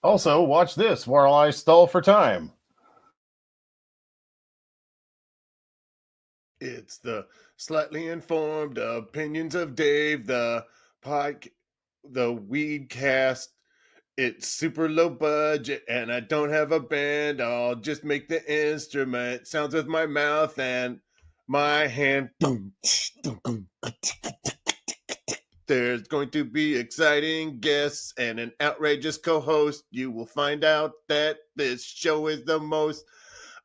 Also, watch this while I stall for time. It's the slightly informed opinions of Dave, the weed cast. It's super low budget, and I don't have a band. I'll just make the instrument sounds with my mouth and my hand. There's going to be exciting guests and an outrageous co-host. You will find out that this show is the most.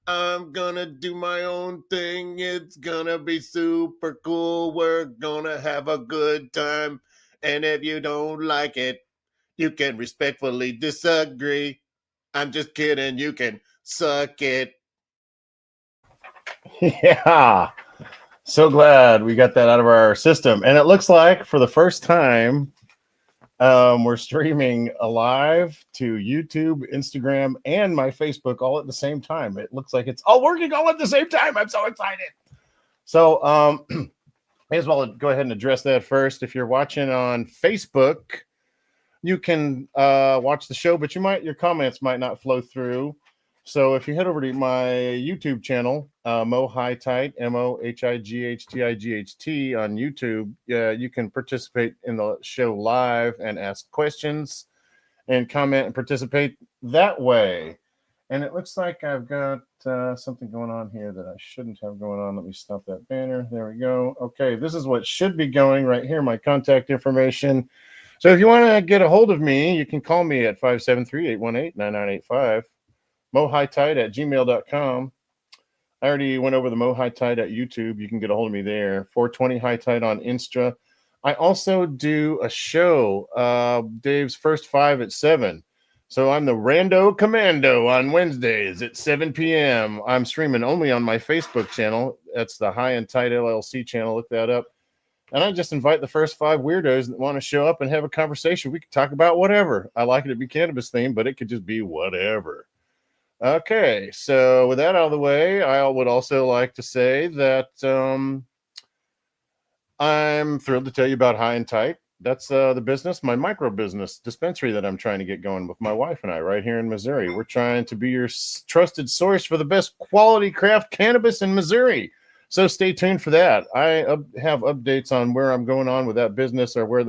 I'm gonna do my own thing. It's gonna be super cool. We're gonna have a good time. And if you don't like it, you can respectfully disagree. I'm just kidding. You can suck it. Yeah. So glad we got that out of our system. And it looks like for the first time, we're streaming live to YouTube, Instagram, and my Facebook all at the same time. It looks like it's all working all at the same time. I'm so excited. So may as well go ahead and address that first. If you're watching on Facebook, you can watch the show, but your comments might not flow through. So if you head over to my YouTube channel, Mohightite, MOHIGHTIGHT on YouTube, you can participate in the show live and ask questions and comment and participate that way. And it looks like I've got something going on here that I shouldn't have going on. Let me stop that banner. There we go. Okay, this is what should be going right here, my contact information. So if you want to get a hold of me, you can call me at 573-818-9985. mohightide@gmail.com. I already went over the Mohightide at YouTube. You can get a hold of me there. 420 Hightide on Insta. I also do a show, Dave's First Five at 7. So I'm the Rando Commando on Wednesdays at 7 p.m. I'm streaming only on my Facebook channel. That's the High and Tight LLC channel. Look that up. And I just invite the first 5 weirdos that want to show up and have a conversation. We can talk about whatever. I like it to be cannabis themed, but it could just be whatever. Okay, so with that out of the way, I would also like to say that I'm thrilled to tell you about High and Tight. That's the business, my micro business dispensary that I'm trying to get going with my wife and I right here in Missouri. We're trying to be your trusted source for the best quality craft cannabis in Missouri. So stay tuned for that. I have updates on where I'm going on with that business or where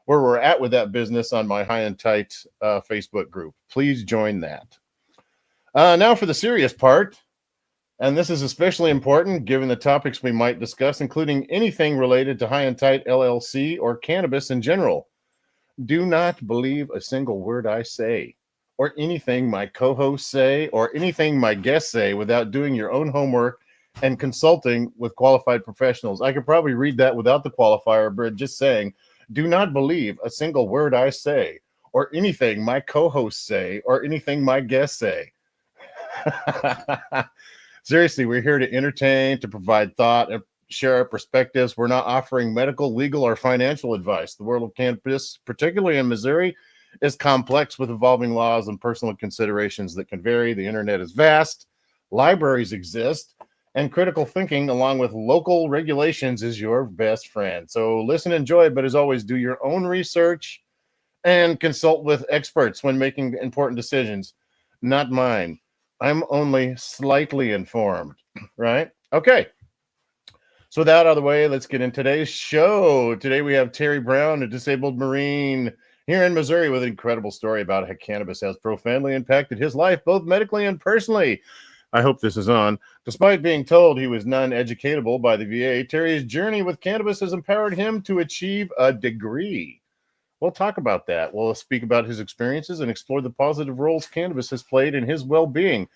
we're at with that business on my High and Tight Facebook group. Please join that. Now for the serious part, and this is especially important given the topics we might discuss, including anything related to High and Tight LLC or cannabis in general. Do not believe a single word I say, or anything my co-hosts say, or anything my guests say without doing your own homework and consulting with qualified professionals. I could probably read that without the qualifier, but just saying, do not believe a single word I say, or anything my co-hosts say, or anything my guests say. Seriously, we're here to entertain, to provide thought, and share our perspectives. We're not offering medical, legal, or financial advice. The world of cannabis, particularly in Missouri, is complex with evolving laws and personal considerations that can vary. The internet is vast. Libraries exist. And critical thinking, along with local regulations, is your best friend. So listen, enjoy, but as always, do your own research and consult with experts when making important decisions. Not mine. I'm only slightly informed, right? Okay. So with that out of the way, let's get in today's show. Today we have Terry Brown, a disabled Marine here in Missouri with an incredible story about how cannabis has profoundly impacted his life, both medically and personally. I hope this is on. Despite being told he was non-educatable by the VA, Terry's journey with cannabis has empowered him to achieve a degree. We'll talk about that. We'll speak about his experiences and explore the positive roles cannabis has played in his well-being.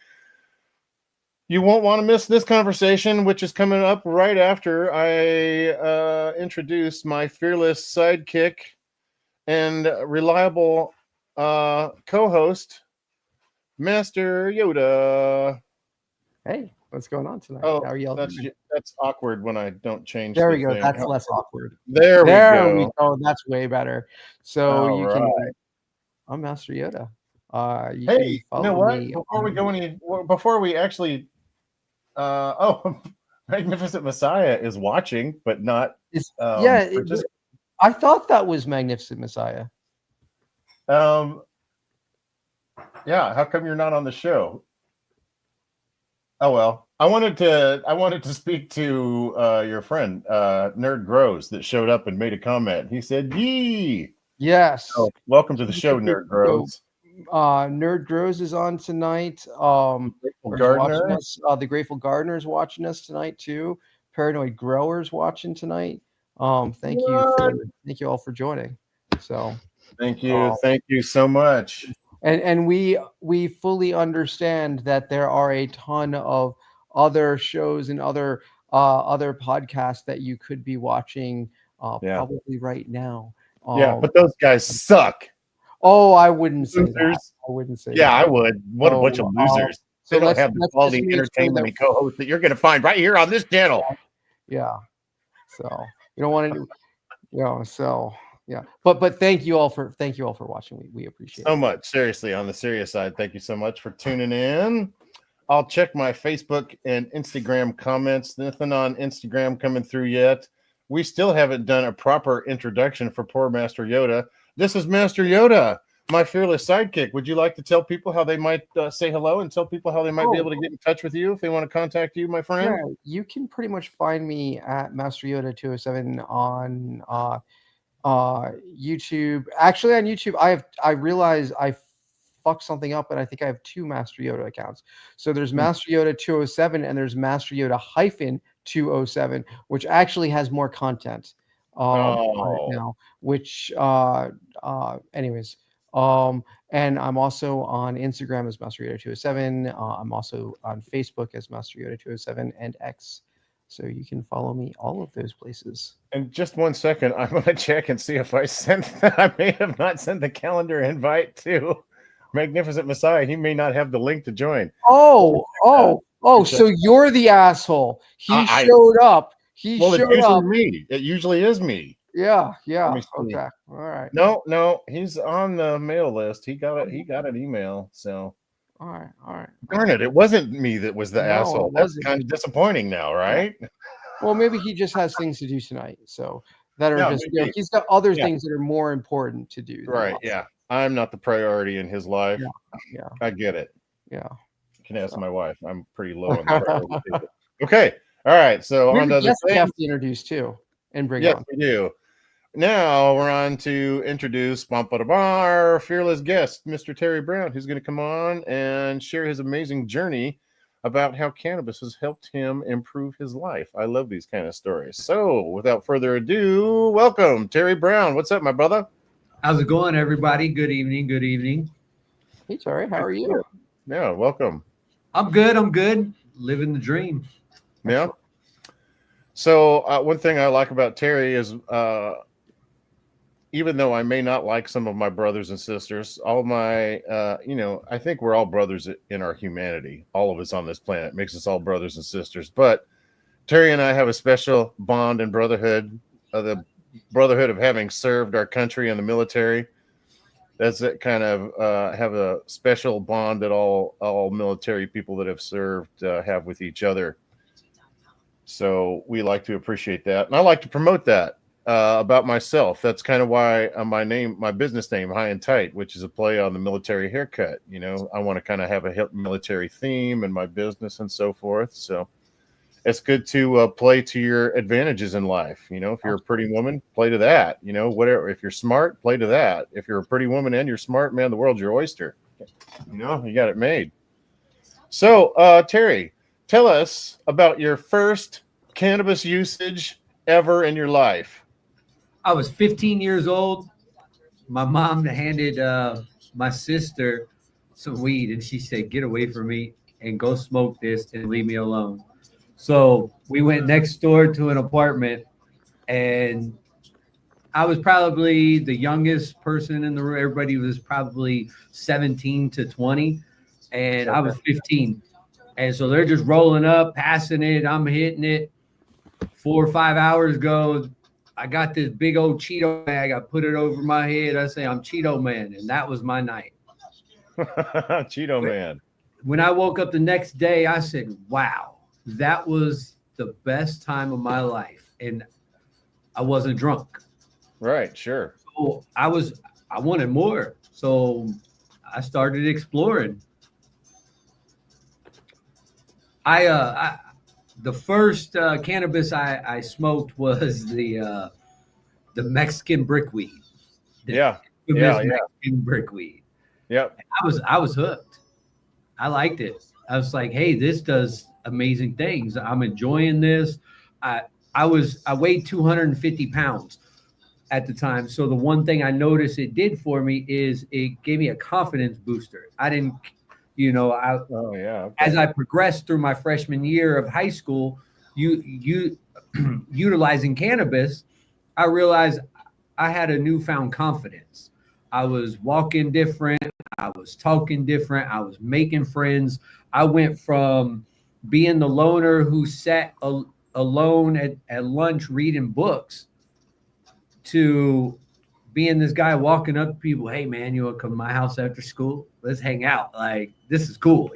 You won't want to miss this conversation, which is coming up right after I introduce my fearless sidekick and reliable co-host, Master Yoda. Hey, what's going on tonight? Oh, how are y'all? That's awkward when I don't change. There we go. Thing. That's less awkward. There we go. That's way better. So All you right. can. I'm Master Yoda. You Hey, can you follow know what? me Before we actually, Magnificent Messiah is watching, but not. I thought that was Magnificent Messiah. Yeah, how come you're not on the show? Oh well, I wanted to speak to your friend Nerd Grows that showed up and made a comment. He said, "Yee." Yes. Oh, welcome to the show, Nerd So, Grows. Nerd Grows is on tonight. Grateful Or is watching Gardener. us. The Grateful Gardener is watching us tonight too. Paranoid Growers watching tonight. Thank you all for joining. So Thank um, you so much. and we fully understand that there are a ton of other shows and other podcasts that you could be watching Yeah. probably right now. Yeah, but those guys suck. Oh, I wouldn't say that. Losers. I wouldn't say Yeah, that. I would. What a bunch of losers. So They don't let's have the just quality make sure entertainment that and co-host that you're going to find right here on this channel. yeah. So you don't want to, So yeah. But thank you all for watching. We appreciate So it. much. Seriously, on the serious side, thank you so much for tuning in. I'll check my Facebook and Instagram comments. Nothing on Instagram coming through yet. We still haven't done a proper introduction for poor Master Yoda. This is Master Yoda, my fearless sidekick. Would you like to tell people how they might say hello and tell people how they might be able to get in touch with you if they want to contact you, my friend? Yeah, you can pretty much find me at Master Yoda 207 on YouTube. Actually, on YouTube, I realize I fucked something up, and I think I have 2 Master Yoda accounts. So there's Master Yoda 207 and there's Master Yoda -207, which actually has more content right now. Which anyways. And I'm also on Instagram as Master Yoda 207. I'm also on Facebook as Master Yoda 207 and X. So you can follow me all of those places. And just 1 second, I'm going to check and see if I sent. I may have not sent the calendar invite to Magnificent Messiah. He may not have the link to join. So you're the asshole. He showed up. Me. It usually is me. Yeah. Okay. All right. No, he's on the mail list. He got it. He got an email. So all right. Darn it! It wasn't me that was the asshole. That's kind of disappointing now, right? Yeah. Well, maybe he just has things to do tonight. So that are just he's got other things that are more important to do. Right? Yeah. I'm not the priority in his life. Yeah. I get it. Yeah. You can ask my wife. I'm pretty low on the priority. Okay. All right. So on to the we have to introduce too and bring on. Yes, we do. Now we're on to introduce our fearless guest, Mr. Terry Brown, who's going to come on and share his amazing journey about how cannabis has helped him improve his life. I love these kind of stories. So without further ado, welcome, Terry Brown. What's up, my brother? How's it going, everybody? Good evening. Good evening. Hey, Terry. How are you? Yeah, welcome. I'm good. Living the dream. Yeah. So one thing I like about Terry is even though I may not like some of my brothers and sisters, all my, I think we're all brothers in our humanity. All of us on this planet makes us all brothers and sisters. But Terry and I have a special bond and brotherhood, the brotherhood of having served our country in the military. That's it, kind of have a special bond that all military people that have served have with each other. So we like to appreciate that. And I like to promote that. About myself. That's kind of why my business name, High and Tight, which is a play on the military haircut. You know, I want to kind of have a military theme in my business and so forth. So it's good to play to your advantages in life. You know, if you're a pretty woman, play to that. You know, whatever. If you're smart, play to that. If you're a pretty woman and you're smart, man, the world's your oyster. You know, you got it made. So, Terry, tell us about your first cannabis usage ever in your life. I was 15 years old. My mom handed my sister some weed, and she said, "Get away from me and go smoke this and leave me alone." So we went next door to an apartment, and I was probably the youngest person in the room. Everybody was probably 17 to 20, and I was 15. And so they're just rolling up, passing it. I'm hitting it. 4 or 5 hours go. I got this big old Cheeto bag. I put it over my head. I say, I'm Cheeto Man. And that was my night. Cheeto Man. When I woke up the next day, I said, wow, that was the best time of my life. And I wasn't drunk. Right. Sure. So I wanted more. So I started exploring. The first cannabis I smoked was the Mexican brickweed. Yeah. Mexican brickweed. Yep. I was hooked. I liked it. I was like, hey, this does amazing things. I'm enjoying this. I weighed 250 pounds at the time. So the one thing I noticed it did for me is it gave me a confidence booster. I didn't, Oh yeah. Okay. As I progressed through my freshman year of high school, you utilizing cannabis, I realized I had a newfound confidence. I was walking different. I was talking different. I was making friends. I went from being the loner who sat alone at lunch reading books to being this guy walking up to people. Hey, man, you want to come to my house after school? Let's hang out. Like, this is cool,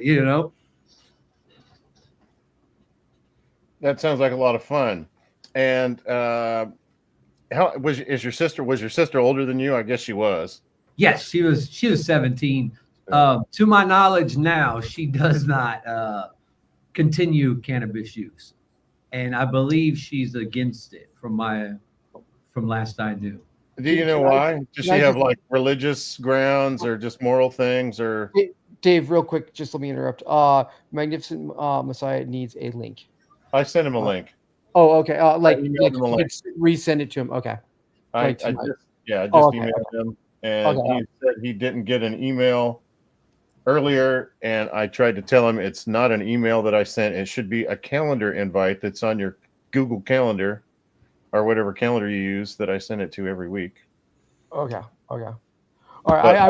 That sounds like a lot of fun. And how was your sister? Was your sister older than you? I guess she was. Yes, she was 17. To my knowledge now, she does not continue cannabis use. And I believe she's against it from last I knew. Do you know why? Does she have like religious grounds or just moral things or? Dave, real quick, just let me interrupt. Magnificent Messiah needs a link. I sent him a link. Oh, okay. Resend it to him. Okay. I just emailed him, and he said he didn't get an email earlier, and I tried to tell him it's not an email that I sent. It should be a calendar invite that's on your Google Calendar or whatever calendar you use that I send it to every week. Okay. All right. I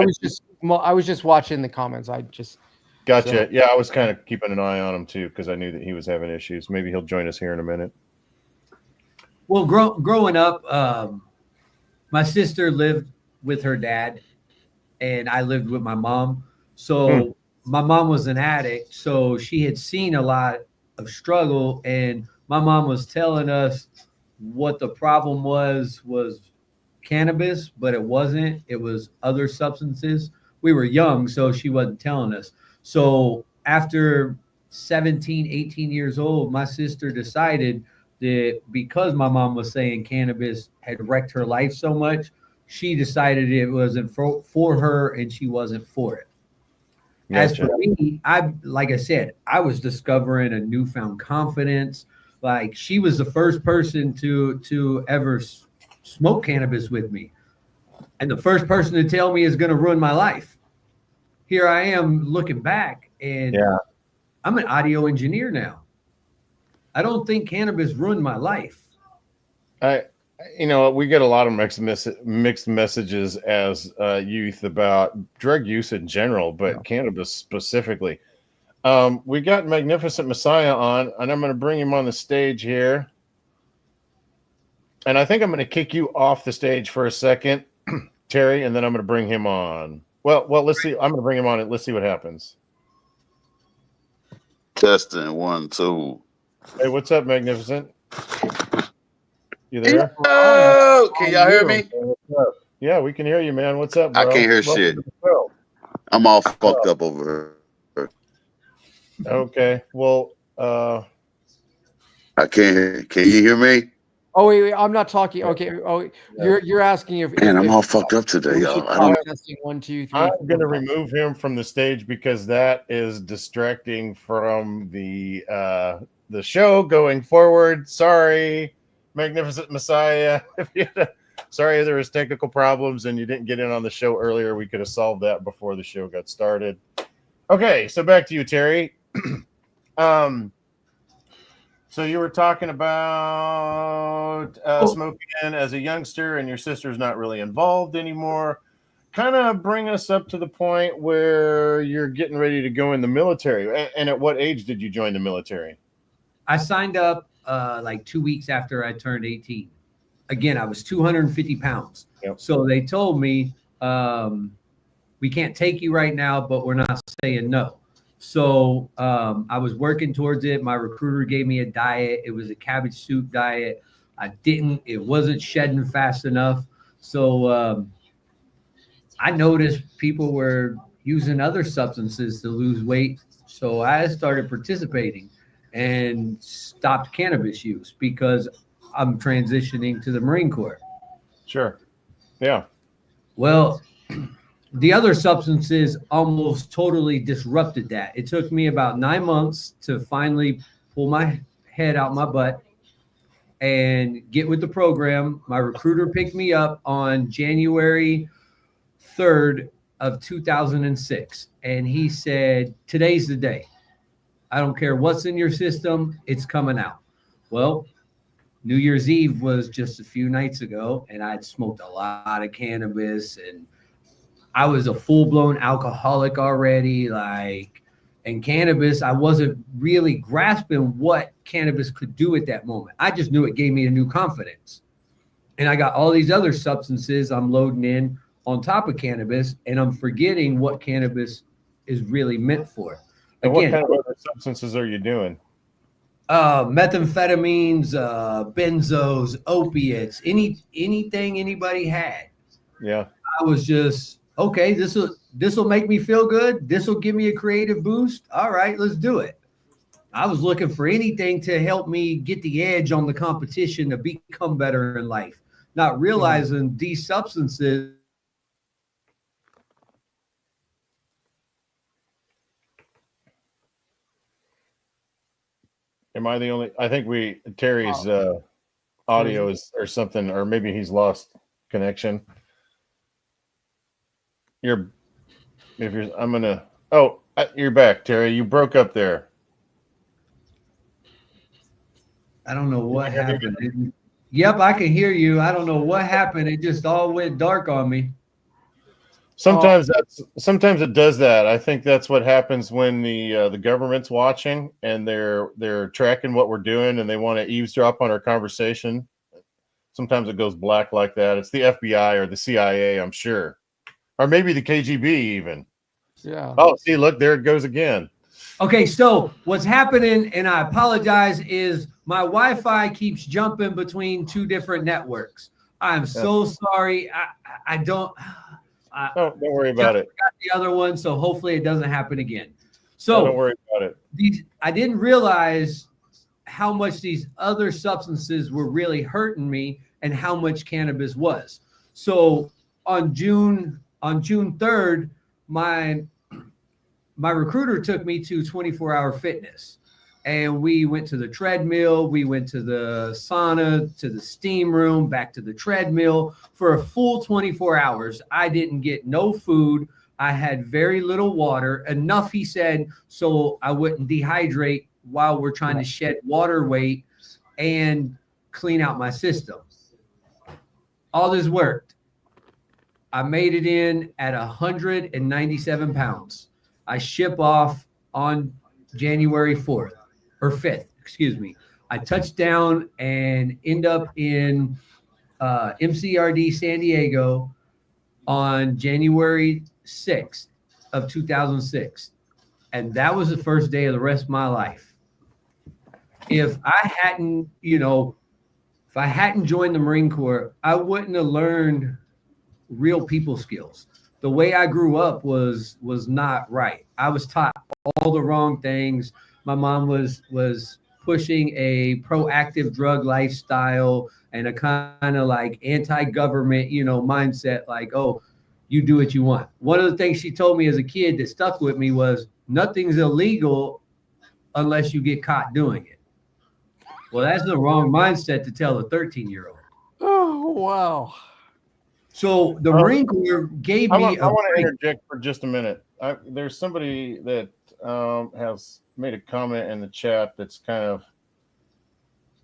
was just watching the comments. Gotcha. So. Yeah, I was kind of keeping an eye on him too because I knew that he was having issues. Maybe he'll join us here in a minute. Well, growing up, my sister lived with her dad, and I lived with my mom. So my mom was an addict, so she had seen a lot of struggle, and my mom was telling us what the problem was cannabis, but it wasn't. It was other substances. We were young, so she wasn't telling us. So after 17, 18 years old, my sister decided that because my mom was saying cannabis had wrecked her life so much, she decided it wasn't for her and she wasn't for it. Gotcha. As for me, like I said, I was discovering a newfound confidence. Like, she was the first person to ever smoke cannabis with me, and the first person to tell me is going to ruin my life. Here I am looking back, and I'm an audio engineer now. I don't think cannabis ruined my life. We get a lot of mixed messages as youth about drug use in general, but cannabis specifically. We got Magnificent Messiah on, and I'm going to bring him on the stage here. And I think I'm going to kick you off the stage for a second, Terry, and then I'm going to bring him on. Well, let's see. I'm going to bring him on and let's see what happens. Testing 1, 2. Hey, what's up, Magnificent? You there? Oh, can y'all hear me? Yeah, we can hear you, man. What's up, bro? I can't hear shit. I'm all fucked up over here. Okay. Well, I can't hear. Can you hear me? Oh wait, I'm not talking. Okay. Oh, you're asking if. Man, I'm all fucked up today, y'all. I'm going to remove him from the stage because that is distracting from the show going forward. Sorry, Magnificent Messiah. Sorry, there was technical problems and you didn't get in on the show earlier. We could have solved that before the show got started. Okay, so back to you, Terry. So you were talking about smoking as a youngster, and your sister's not really involved anymore. Kind of bring us up to the point where you're getting ready to go in the military. And at what age did you join the military? I signed up like 2 weeks after I turned 18. Again, I was 250 pounds. Yep. So they told me, we can't take you right now, but we're not saying no. So I was working towards it. My recruiter gave me a diet. It was a cabbage soup diet. It wasn't shedding fast enough. So I noticed people were, using other substances to lose weight. So I started participating and stopped cannabis use because I'm transitioning to the Marine Corps. Sure. Yeah. Well, the other substances almost totally disrupted that. It took me about 9 months to finally pull my head out my butt and get with the program. My recruiter picked me up on January 3rd of 2006. And he said, today's the day. I don't care what's in your system, it's coming out. Well, New Year's Eve was just a few nights ago, and I'd smoked a lot of cannabis, and I was a full-blown alcoholic already. And cannabis, I wasn't really grasping what cannabis could do at that moment. I just knew it gave me a new confidence. And I got all these other substances I'm loading in on top of cannabis, and I'm forgetting what cannabis is really meant for. And Again, what kind of other substances are you doing? Methamphetamines, benzos, opiates, anything anybody had. Yeah. I was just, okay, this will make me feel good. This will give me a creative boost. All right, let's do it. I was looking for anything to help me get the edge on the competition to become better in life, not realizing these substances. Am I the only? I think Terry's audio is or something, or maybe he's lost connection. You're back, Terry. You broke up there. I don't know what happened. Yep, I can hear you. I don't know what happened. It just all went dark on me. Sometimes it does that. I think that's what happens when the government's watching and they're tracking what we're doing and they want to eavesdrop on our conversation. Sometimes it goes black like that. It's the FBI or the CIA, I'm sure, or maybe the KGB even. Yeah. Oh, see, look, there it goes again. Okay, so what's happening, and I apologize, is my Wi-Fi keeps jumping between two different networks. I'm so sorry. I don't. Don't worry about it. Got the other one, so hopefully it doesn't happen again. So don't worry about it. I didn't realize how much these other substances were really hurting me and how much cannabis was. So on June 3rd, my recruiter took me to 24-hour fitness, and we went to the treadmill, we went to the sauna, to the steam room, back to the treadmill for a full 24 hours. I didn't get no food. I had very little water, enough, he said, so I wouldn't dehydrate while we're trying to shed water weight and clean out my system. All this worked. I made it in at 197 pounds. I ship off on January 4th or 5th, excuse me. I touch down and end up in MCRD San Diego on January 6th of 2006. And that was the first day of the rest of my life. If I hadn't joined the Marine Corps, I wouldn't have learned real people skills. The way I grew up was not right. I was taught all the wrong things. My mom was pushing a proactive drug lifestyle and a kind of like anti-government, mindset, like, oh, you do what you want. One of the things she told me as a kid that stuck with me was nothing's illegal unless you get caught doing it. Well, that's the wrong mindset to tell a 13-year-old. Oh, wow. So the Marine Corps gave me. I want to interject for just a minute. There's somebody that has made a comment in the chat that's kind of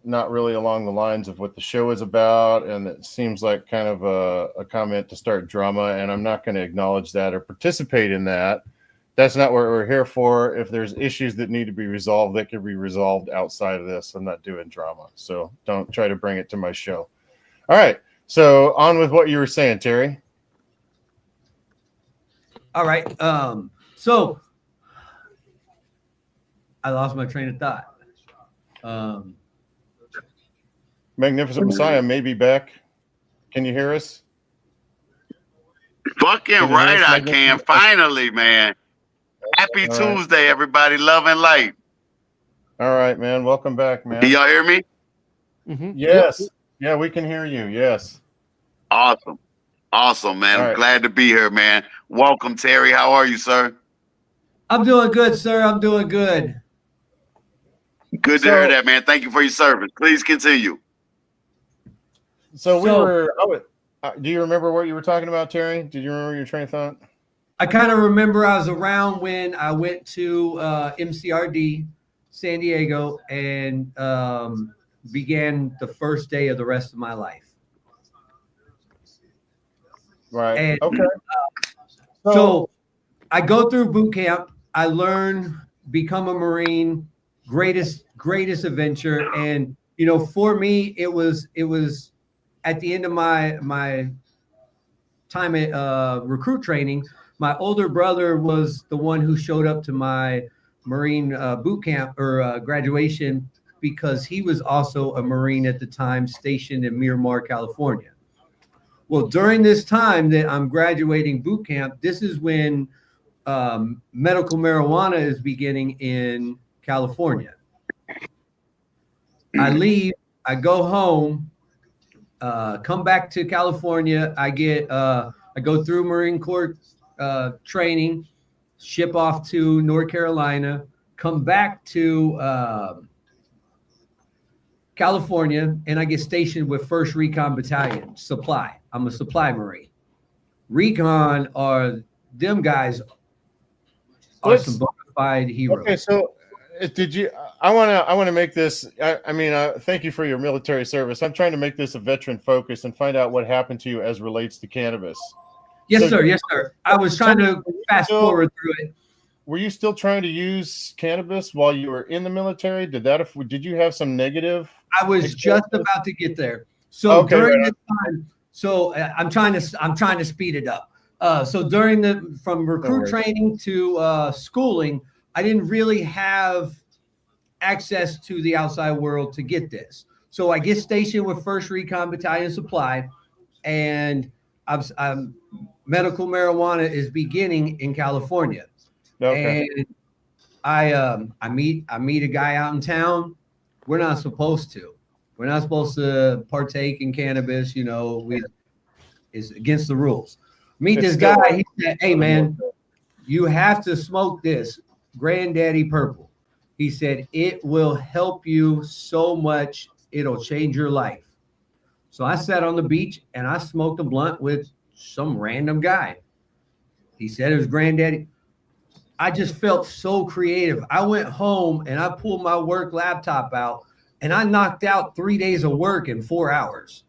not really along the lines of what the show is about, and it seems like kind of a comment to start drama, and I'm not going to acknowledge that or participate in that. That's not what we're here for. If there's issues that need to be resolved, that can be resolved outside of this. I'm not doing drama, so don't try to bring it to my show. All right. So on with what you were saying, Terry. All right. So I lost my train of thought. Magnificent Messiah may be back. Can you hear us? Fucking Can you hear right, us, I Megan? can. Finally, man. Happy All right. Tuesday, everybody. Love and light. All right, man. Welcome back, man. Can y'all hear me? Mhm. Yes. Yeah, we can hear you. Yes. Awesome. Awesome, man. All I'm right. glad to be here, man. Welcome, Terry. How are you, sir? I'm doing good, sir. I'm doing good. Good to hear that, man. Thank you for your service. Please continue. So we were. Do you remember what you were talking about, Terry? Did you remember your train of thought? I kind of remember I was around when I went to MCRD San Diego and began the first day of the rest of my life. Right. And, Okay. So I go through boot camp. I learn, become a Marine. Greatest adventure. And for me, it was at the end of my time at recruit training. My older brother was the one who showed up to my Marine boot camp or graduation because he was also a Marine at the time, stationed in Miramar, California. Well, during this time that I'm graduating boot camp, this is when medical marijuana is beginning in California. I leave, I go home, come back to California. I go through Marine Corps training, ship off to North Carolina, come back to California, and I get stationed with 1st Recon Battalion, supply. I'm a supply Marine. Recon are them guys are some bona fide heroes. Okay, so did you? I want to make this. I mean, thank you for your military service. I'm trying to make this a veteran focus and find out what happened to you as relates to cannabis. Yes, sir. Yes, sir. I was trying to fast forward through it. Were you still trying to use cannabis while you were in the military? Did you have some negative? I was just about to get there. So during this time, I'm trying to speed it up. So from recruit training to schooling, I didn't really have access to the outside world to get this. So I get stationed with 1st Recon Battalion Supply, and medical marijuana is beginning in California. Okay. And I meet a guy out in town. We're not supposed to. We're not supposed to partake in cannabis. It's against the rules. Meet this guy. He said, "Hey, man, you have to smoke this Granddaddy Purple." He said, "It will help you so much. It'll change your life." So I sat on the beach and I smoked a blunt with some random guy. He said it was Granddaddy. I just felt so creative. I went home and I pulled my work laptop out and I knocked out 3 days of work in 4 hours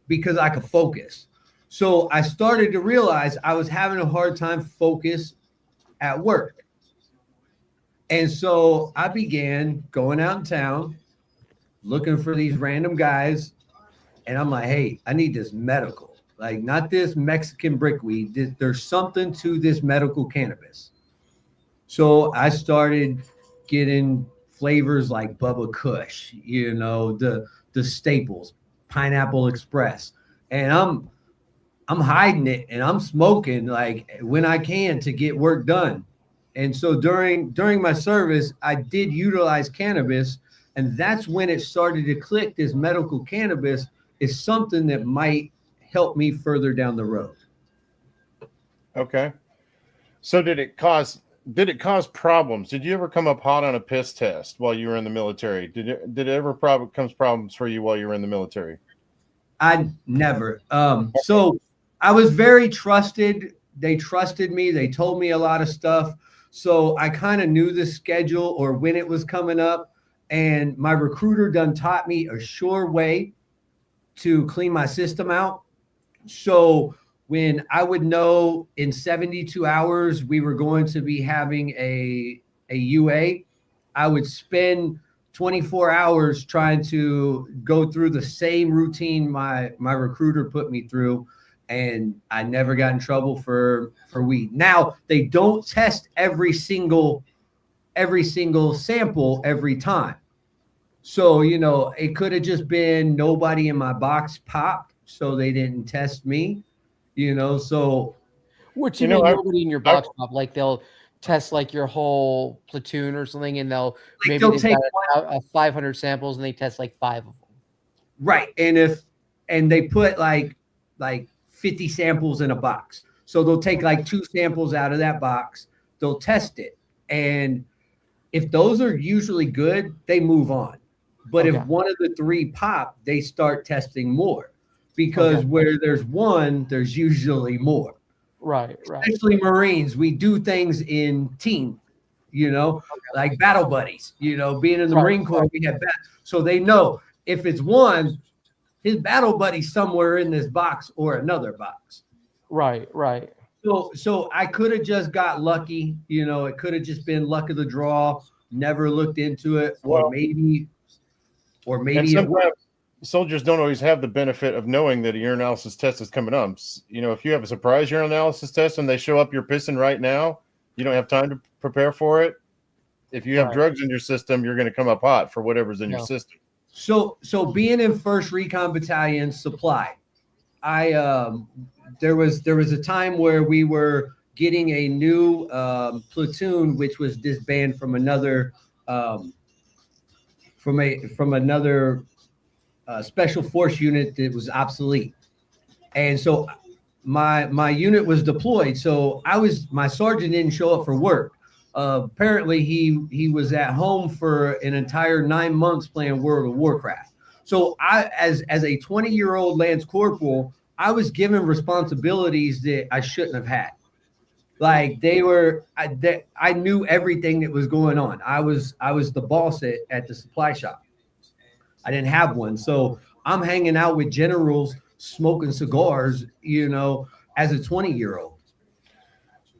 because I could focus. So I started to realize I was having a hard time focus at work. And so I began going out in town, looking for these random guys. And I'm like, hey, I need this medical, like not this Mexican brickweed. There's something to this medical cannabis. So I started getting flavors like Bubba Kush, the staples, Pineapple Express. And I'm hiding it and I'm smoking like when I can to get work done. And so during my service, I did utilize cannabis, and that's when it started to click. This medical cannabis is something that might help me further down the road. Okay. So did it cause problems? Did you ever come up hot on a piss test while you were in the military? Did it ever cause problems for you while you were in the military? I never. So I was very trusted. They trusted me. They told me a lot of stuff. So I kind of knew the schedule or when it was coming up. And my recruiter done taught me a sure way to clean my system out. So when I would know in 72 hours we were going to be having a UA, I would spend 24 hours trying to go through the same routine my recruiter put me through, and I never got in trouble for weed. Now, they don't test every single sample every time. So, it could have just been nobody in my box popped, so they didn't test me. So Which You you know, mean I- nobody in your box shop, like they'll test like your whole platoon or something, and maybe they'll they've take got 500 samples and they test like 5 of them. Right. And they put like 50 samples in a box. So they'll take like 2 samples out of that box, they'll test it. And if those are usually good, they move on. But if Okay. one of the 3 pop, they start testing more. Because Okay. where there's one, there's usually more. Right. Especially Marines, we do things in team, like battle buddies. Being in the Right, Marine Corps, we have so they know if it's one, his battle buddy's somewhere in this box or another box. Right. So I could have just got lucky. It could have just been luck of the draw. Never looked into it, or maybe and sometimes soldiers don't always have the benefit of knowing that a urinalysis test is coming up. If you have a surprise urinalysis test and they show up, you're pissing right now, you don't have time to prepare for it. If you have drugs in your system, you're going to come up hot for whatever's in your system. So being in 1st Recon Battalion supply, there was a time where we were getting a new platoon, which was disbanded from another special force unit that was obsolete. And so my unit was deployed. So my sergeant didn't show up for work. Apparently he was at home for an entire 9 months playing World of Warcraft. So as a 20-year-old Lance Corporal, I was given responsibilities that I shouldn't have had. Like I knew everything that was going on. I was the boss at the supply shop. I didn't have one. So I'm hanging out with generals smoking cigars, as a 20-year-old.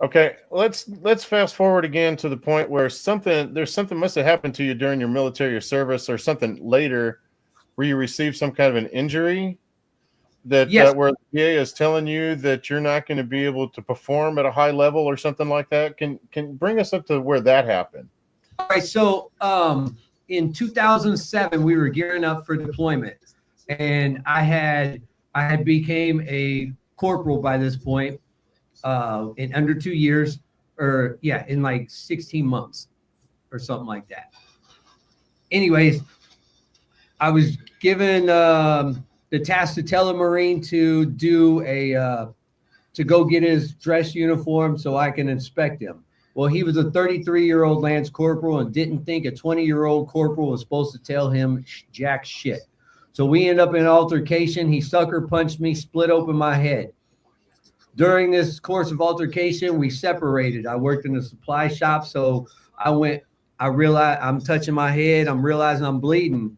Okay, let's fast forward again to the point where something must have happened to you during your military service or something later where you received some kind of an injury that where the PA is telling you that you're not going to be able to perform at a high level or something like that. Can bring us up to where that happened. All right, so in 2007 we were gearing up for deployment, and I had became a corporal by this point in under 2 years, in like 16 months or something like that. Anyways, I was given the task to tell a Marine to do to go get his dress uniform so I can inspect him. Well, he was a 33-year-old Lance Corporal and didn't think a 20-year-old corporal was supposed to tell him jack shit. So we ended up in an altercation. He sucker punched me, split open my head. During this course of altercation, we separated. I worked in a supply shop, so I realized I'm touching my head. I'm realizing I'm bleeding.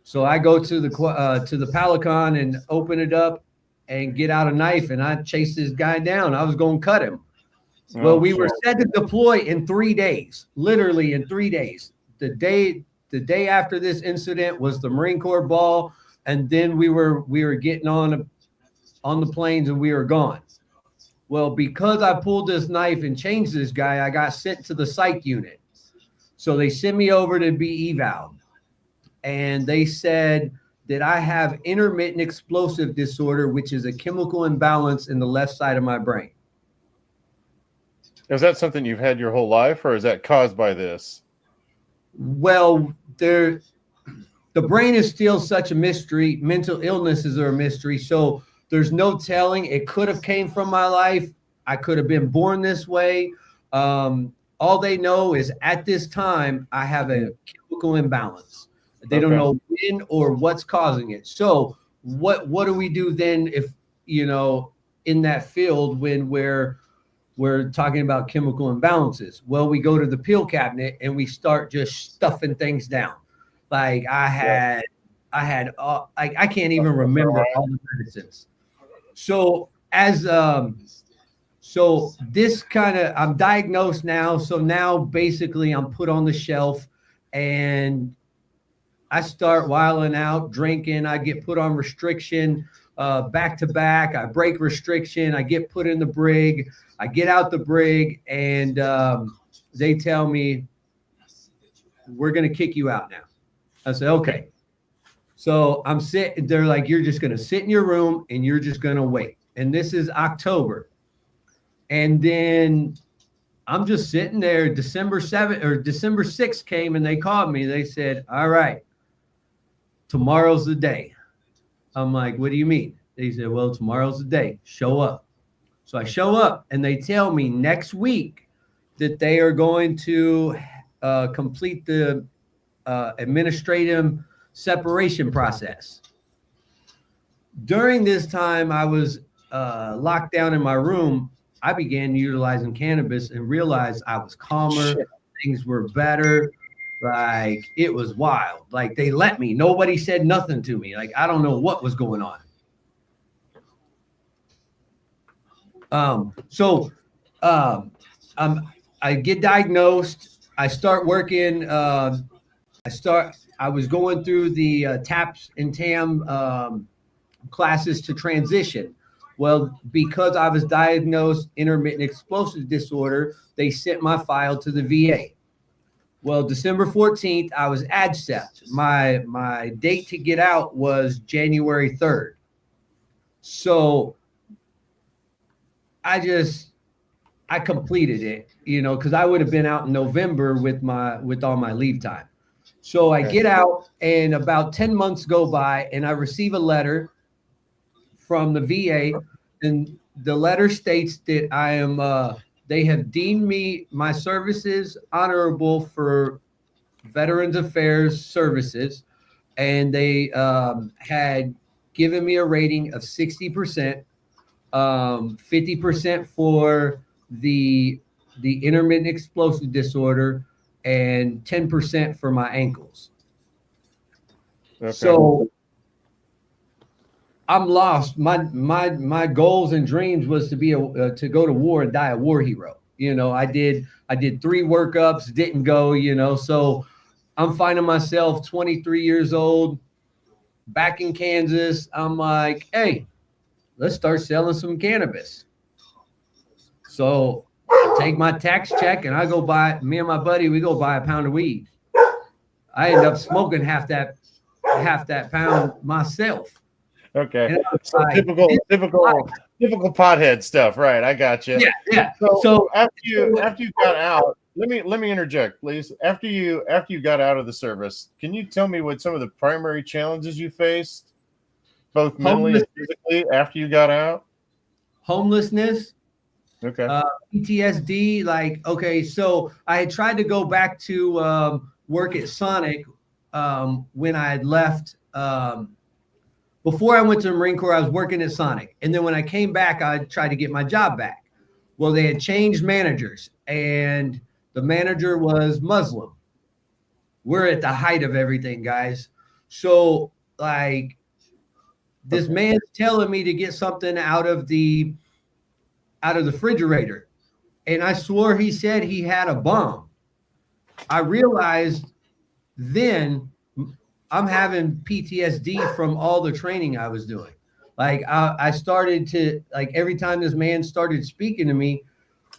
So I go to the Palicon and open it up and get out a knife, and I chase this guy down. I was going to cut him. Well, we were set to deploy in 3 days, literally in 3 days. The day after this incident was the Marine Corps ball, and then we were getting on the planes and we were gone. Well, because I pulled this knife and changed this guy, I got sent to the psych unit. So they sent me over to be eval'd, and they said that I have intermittent explosive disorder, which is a chemical imbalance in the left side of my brain. Is that something you've had your whole life, or is that caused by this? Well, the brain is still such a mystery. Mental illnesses are a mystery. So there's no telling. It could have came from my life. I could have been born this way. All they know is at this time, I have a chemical imbalance. They don't know when or what's causing it. So what do we do then if, in that field when we're talking about chemical imbalances? Well, we go to the pill cabinet and we start just stuffing things down. Like I can't even remember all the medicines. So so this kind of, I'm diagnosed now. So now basically I'm put on the shelf and I start wilding out, drinking. I get put on restriction back to back. I break restriction. I get put in the brig. I get out the brig, and they tell me, we're going to kick you out now. I said, okay. So I'm sitting, they're like, you're just going to sit in your room and you're just going to wait. And this is October. And then I'm just sitting there. December 7th or December 6th came and they called me. They said, all right, tomorrow's the day. I'm like, what do you mean? They said, well, tomorrow's the day. Show up. So I show up and they tell me next week that they are going to complete the administrative separation process. During this time, I was locked down in my room. I began utilizing cannabis and realized I was calmer. Shit. Things were better. Like, it was wild. Like, they let me. Nobody said nothing to me. Like, I don't know what was going on. I get diagnosed. I start working. I was going through the TAPS and TAM classes to transition. Well, because I was diagnosed intermittent explosive disorder, they sent my file to the VA. Well, December 14th, I was ADCEPT. My date to get out was January 3rd. So I completed it, because I would have been out in November with all my leave time. So I get out, and about 10 months go by, and I receive a letter from the VA, and the letter states that I am. They have deemed my services honorable for Veterans Affairs services, and they had given me a rating of 60%. 50% for the intermittent explosive disorder, and 10% for my ankles. Okay. So I'm lost. My goals and dreams was to be to go to war and die a war hero. I did 3 workups, didn't go. So I'm finding myself 23 years old, back in Kansas. I'm like, hey, let's start selling some cannabis. So I take my tax check and I go buy, me and my buddy, we go buy a pound of weed. I end up smoking half that pound myself. Okay. So like, typical pothead stuff, right? I got you. Yeah. So after you got out, let me interject, please. After you got out of the service, can you tell me what some of the primary challenges you faced, both mentally and physically, after you got out? Homelessness. Okay. PTSD. Like, okay, so I had tried to go back to work at Sonic when I had left. Before I went to the Marine Corps, I was working at Sonic. And then when I came back, I tried to get my job back. Well, they had changed managers, and the manager was Muslim. We're at the height of everything, guys. So, like, this man's telling me to get something out of the refrigerator. And I swore he said he had a bomb. I realized then I'm having PTSD from all the training I was doing. Like, I started to, like, every time this man started speaking to me,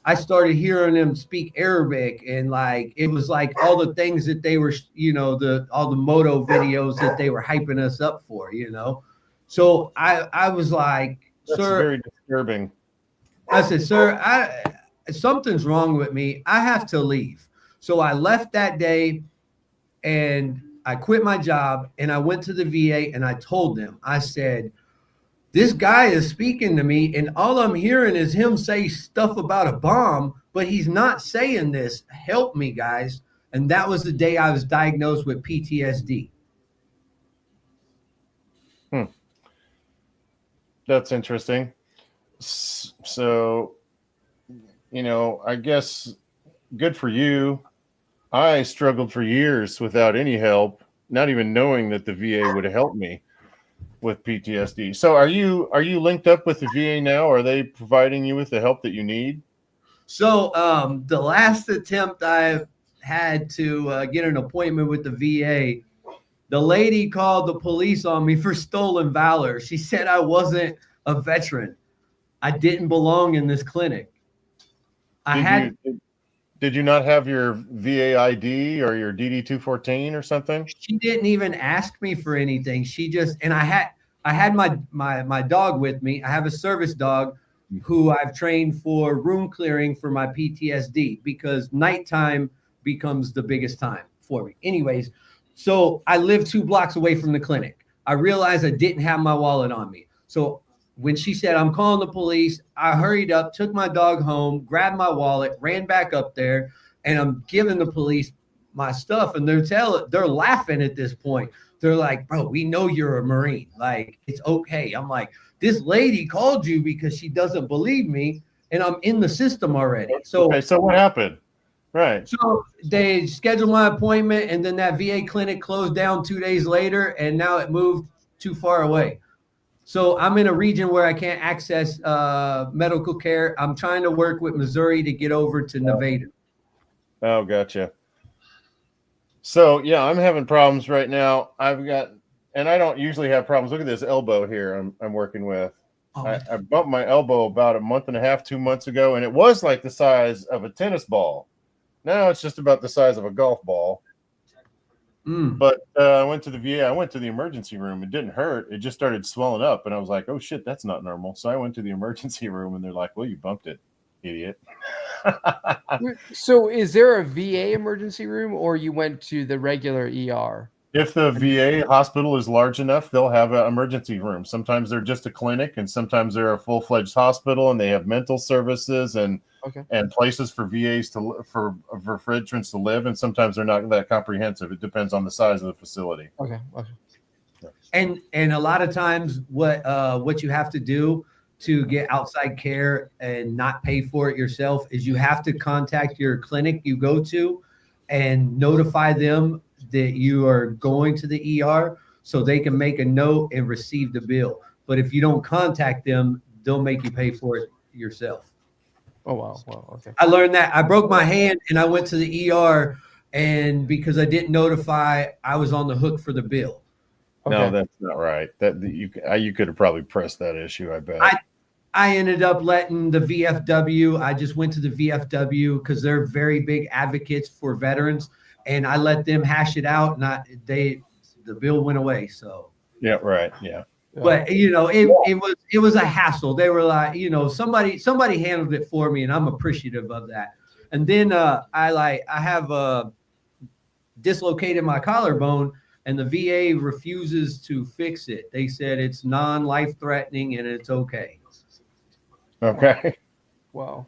I started hearing him speak Arabic, and like, it was like all the things that they were, all the moto videos that they were hyping us up for, So I was like, that's sir, very disturbing. I said, sir, something's wrong with me. I have to leave. So I left that day, and I quit my job, and I went to the VA, and I told them, I said, this guy is speaking to me, and all I'm hearing is him say stuff about a bomb, but he's not saying this. Help me, guys. And that was the day I was diagnosed with PTSD. That's interesting. So, I guess good for you. I struggled for years without any help, not even knowing that the VA would help me with PTSD. So are you linked up with the VA now? Are they providing you with the help that you need? So the last attempt I've had to get an appointment with the VA, the lady called the police on me for stolen valor. She said I wasn't a veteran. I didn't belong in this clinic. Did you not have your VA ID or your DD-214 or something? She didn't even ask me for anything. She just, and I had my dog with me. I have a service dog. who I've trained for room clearing for my PTSD, because nighttime becomes the biggest time for me. Anyways, so I live 2 blocks away from the clinic. I realized I didn't have my wallet on me. So when she said, I'm calling the police, I hurried up, took my dog home, grabbed my wallet, ran back up there, and I'm giving the police my stuff. And they're laughing at this point. They're like, bro, we know you're a Marine. Like, it's okay. I'm like, this lady called you because she doesn't believe me, and I'm in the system already. So, okay, so what happened? Right. So they scheduled my appointment, and then that VA clinic closed down 2 days later, and now it moved too far away. So I'm in a region where I can't access medical care. I'm trying to work with Missouri to get over to Nevada. Oh, gotcha. So yeah, I'm having problems right now. And I don't usually have problems. Look at this elbow here I'm working with. Oh. I bumped my elbow about a month and a half, 2 months ago, and it was like the size of a tennis ball. Now it's just about the size of a golf ball. But I went to the VA. I went to the emergency room. It didn't hurt. It just started swelling up, and I was like, "Oh shit, that's not normal." So I went to the emergency room, and they're like, "Well, you bumped it, idiot." So is there a VA emergency room, or you went to the regular ER? If the VA hospital is large enough, they'll have an emergency room. Sometimes they're just a clinic, and sometimes they're a full-fledged hospital, and they have mental services and places for VAs for veterans to live. And sometimes they're not that comprehensive. It depends on the size of the facility. Okay. And a lot of times, what you have to do to get outside care and not pay for it yourself is you have to contact your clinic you go to and notify them that you are going to the ER, so they can make a note and receive the bill. But if you don't contact them, they'll make you pay for it yourself. Oh, wow. Okay. I learned that. I broke my hand and I went to the ER, and because I didn't notify, I was on the hook for the bill. Okay. No, that's not right. You could have probably pressed that issue, I bet. I ended up letting the VFW. I just went to the VFW because they're very big advocates for veterans, and I let them hash it out. The bill went away. So yeah, right, yeah. But it was a hassle. They were like, somebody handled it for me, and I'm appreciative of that. And then I have dislocated my collarbone, and the VA refuses to fix it. They said it's non-life threatening and it's okay. Okay. Wow.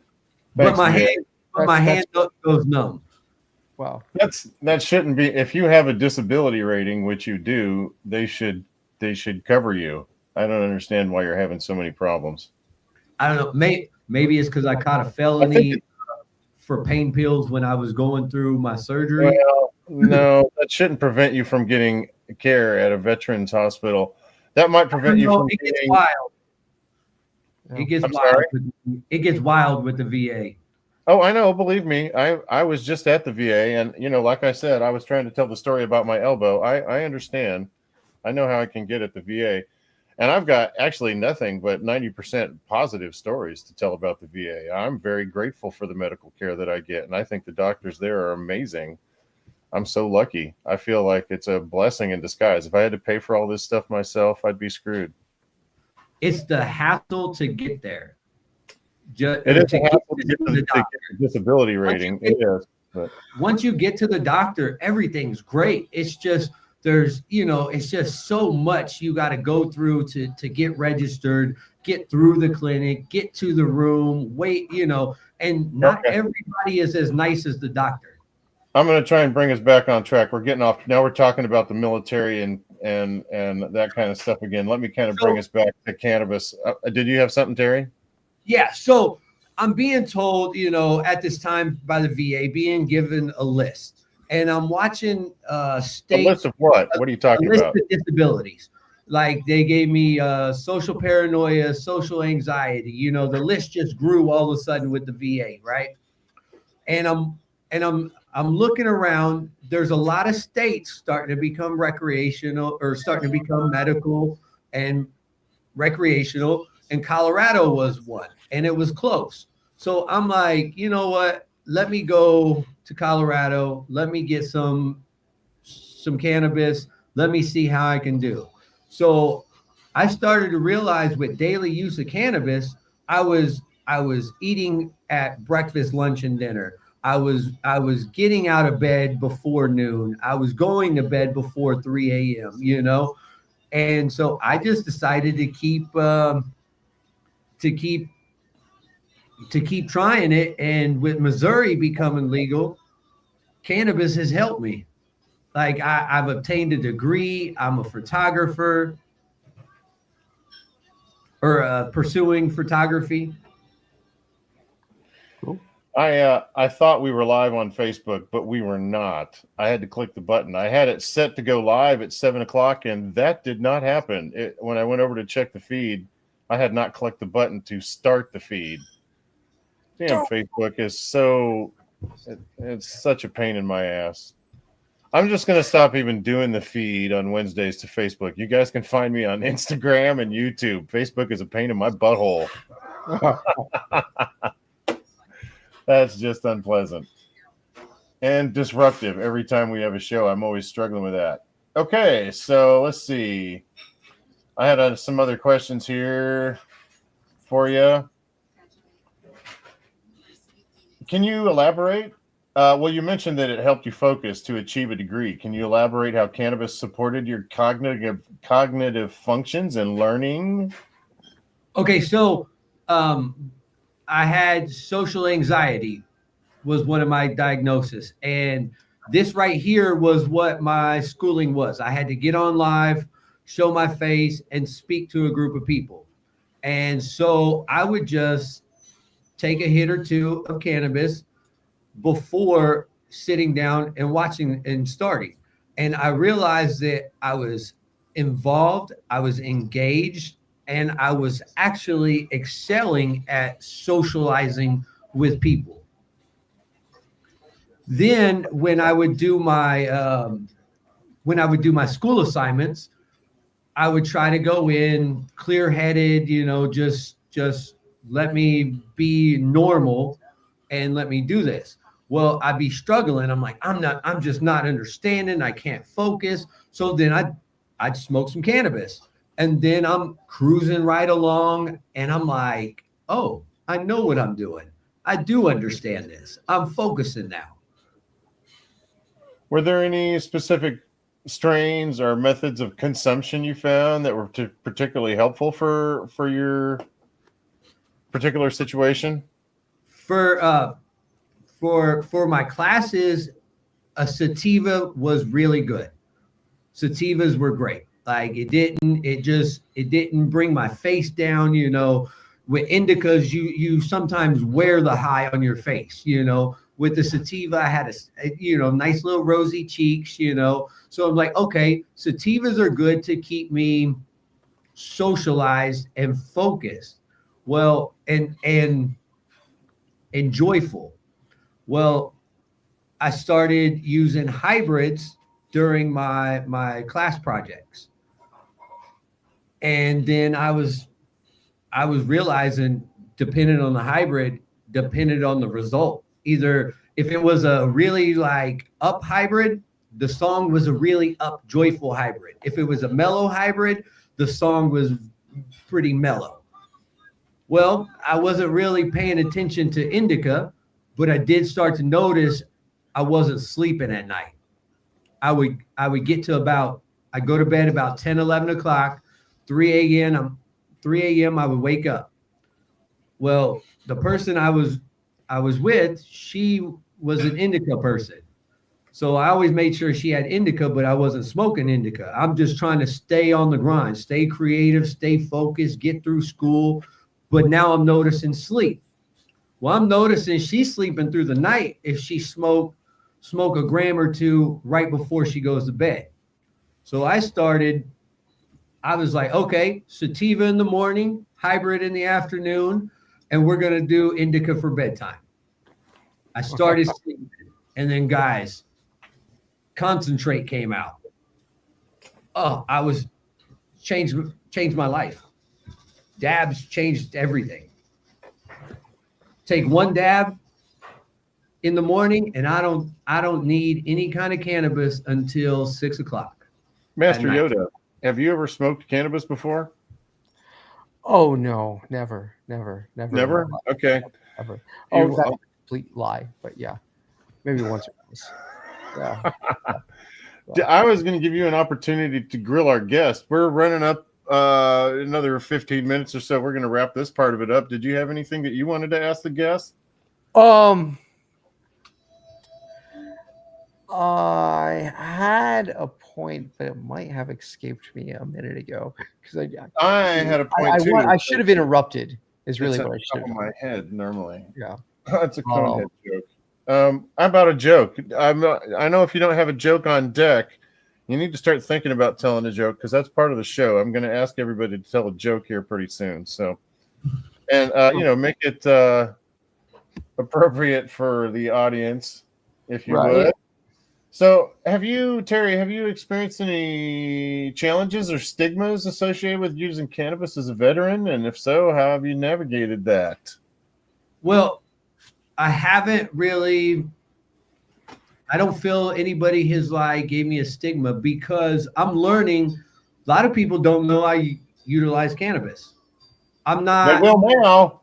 But my hand goes numb. Wow. That shouldn't be. If you have a disability rating, which you do, they should cover you. I don't understand why you're having so many problems. I don't know. Maybe it's because I caught a felony for pain pills when I was going through my surgery. Well, no, that shouldn't prevent you from getting care at a veterans hospital. That might prevent you from getting getting wild. Yeah. It gets I'm wild. sorry? It gets wild with the VA. Oh, I know. Believe me, I was just at the VA, and like I said, I was trying to tell the story about my elbow. I understand. I know how I can get at the VA, and I've got actually nothing but 90% positive stories to tell about the VA. I'm very grateful for the medical care that I get, and I think the doctors there are amazing. I'm so lucky. I feel like it's a blessing in disguise. If I had to pay for all this stuff myself, I'd be screwed. It's the hassle to get there. It is a hassle to get the disability rating. It is. But once you get to the doctor, everything's great. It's just it's just so much you got to go through to get registered, get through the clinic, get to the room, wait, and not everybody is as nice as the doctor. I'm going to try and bring us back on track. We're getting off. Now we're talking about the military and that kind of stuff again. Let me kind of bring us back to cannabis. Did you have something, Terry? Yeah. So I'm being told, at this time by the VA, being given a list, and I'm watching states. A list of what? What are you talking about? A list of disabilities. Like they gave me social paranoia, social anxiety. The list just grew all of a sudden with the VA, right? And I'm looking around. There's a lot of states starting to become recreational or starting to become medical and recreational. And Colorado was one, and it was close. So I'm like, you know what? Let me go to Colorado. Let me get some cannabis. Let me see how I can do. So I started to realize with daily use of cannabis, I was eating at breakfast, lunch, and dinner. I was getting out of bed before noon. I was going to bed before 3 a.m., you know? And so I just decided to keep trying it. And with Missouri becoming legal, cannabis has helped me. Like I've obtained a degree. I'm a photographer, or pursuing photography. I thought we were live on Facebook, but we were not. I had to click the button. I had it set to go live at 7 o'clock, and that did not happen. When I went over to check the feed, I had not clicked the button to start the feed. Damn, Facebook is it's such a pain in my ass. I'm just going to stop even doing the feed on Wednesdays to Facebook. You guys can find me on Instagram and YouTube. Facebook is a pain in my butthole. That's just unpleasant and disruptive. Every time we have a show, I'm always struggling with that. Okay, so let's see. I had some other questions here for you. Can you elaborate? Well, you mentioned that it helped you focus to achieve a degree. Can you elaborate how cannabis supported your cognitive functions and learning? Okay, so I had social anxiety was one of my diagnoses. And this right here was what my schooling was. I had to get on live, show my face, and speak to a group of people. And so I would just take a hit or two of cannabis before sitting down and watching and starting. And I realized that I was involved, I was engaged, and I was actually excelling at socializing with people. Then when I would do my school assignments, I would try to go in clear-headed, you know, just let me be normal and let me do this. Well, I'd be struggling. I'm like, I'm just not understanding. I can't focus. So then I'd smoke some cannabis. And then I'm cruising right along, and I'm like, oh, I know what I'm doing. I do understand this. I'm focusing now. Were there any specific strains or methods of consumption you found that were particularly helpful for your particular situation? For my classes, a sativa was really good. Sativas were great. Like it didn't bring my face down, you know. With indicas, you sometimes wear the high on your face, you know. With the sativa, I had a nice little rosy cheeks, you know. So I'm like, okay, sativas are good to keep me socialized and focused. Well, and joyful. Well, I started using hybrids during my class projects. And then I was realizing, depending on the hybrid, depended on the result. Either if it was a really like up hybrid, the song was a really up joyful hybrid. If it was a mellow hybrid, the song was pretty mellow. Well, I wasn't really paying attention to indica, but I did start to notice I wasn't sleeping at night. I would get to I go to bed about 10, 11 o'clock, 3 a.m. I would wake up. Well, the person I was with, she was an indica person. So I always made sure she had indica, but I wasn't smoking indica. I'm just trying to stay on the grind, stay creative, stay focused, get through school. But now I'm noticing sleep. Well, I'm noticing she's sleeping through the night if she smoke a gram or two right before she goes to bed. So I was like, okay, sativa in the morning, hybrid in the afternoon, and we're going to do indica for bedtime. I started sleeping, and then guys, concentrate came out. Oh, changed my life. Dabs changed everything. Take one dab in the morning, and I don't need any kind of cannabis until 6 o'clock. Master Yoda, have you ever smoked cannabis before? Oh no, never, never, never, in my Never? life, Okay. ever. You- Oh, that's a complete lie. But yeah, maybe once or twice. Yeah. I was going to give you an opportunity to grill our guest. We're running up another 15 minutes or so. We're going to wrap this part of it up. Did you have anything that you wanted to ask the guest? I had a point, but it might have escaped me a minute ago because I had a point too. I should have interrupted. Is really It's what I on should top have of done. my head normally. Yeah. It's a conehead joke. How about a joke? I know if you don't have a joke on deck, you need to start thinking about telling a joke because that's part of the show. I'm going to ask everybody to tell a joke here pretty soon. So, and make it appropriate for the audience, if you would. So, Terry, have you experienced any challenges or stigmas associated with using cannabis as a veteran? And if so, how have you navigated that? Well, I haven't really. I don't feel anybody has gave me a stigma because I'm learning. A lot of people don't know I utilize cannabis. I'm not. They will now.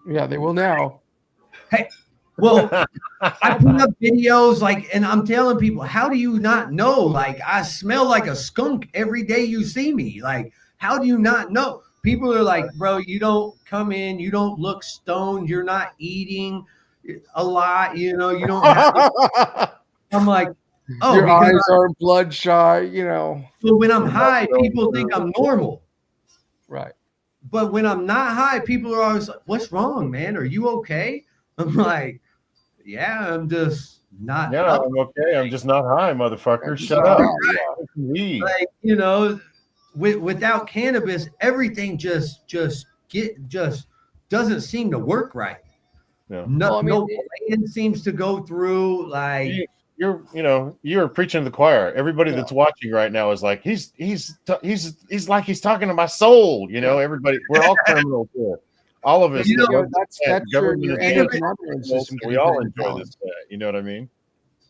Yeah, they will now. Hey, well, I put up videos and I'm telling people, how do you not know? I smell like a skunk every day you see me. How do you not know? People are like, bro, you don't come in, you don't look stoned, you're not eating a lot, you don't have. I'm like, oh, your eyes are bloodshot, So when I'm high, people think I'm normal. Right. But when I'm not high, people are always like, what's wrong, man? Are you okay? I'm like, yeah, I'm just not. Yeah, up. I'm okay. I'm just not high, motherfucker. Shut up. Without cannabis, everything just doesn't seem to work right. Yeah. No plan seems to go through. You're preaching to the choir. Everybody that's watching right now is like, he's like he's talking to my soul. Everybody, we're all criminals here. All of us. That's government system. We all enjoy this. You know what I mean?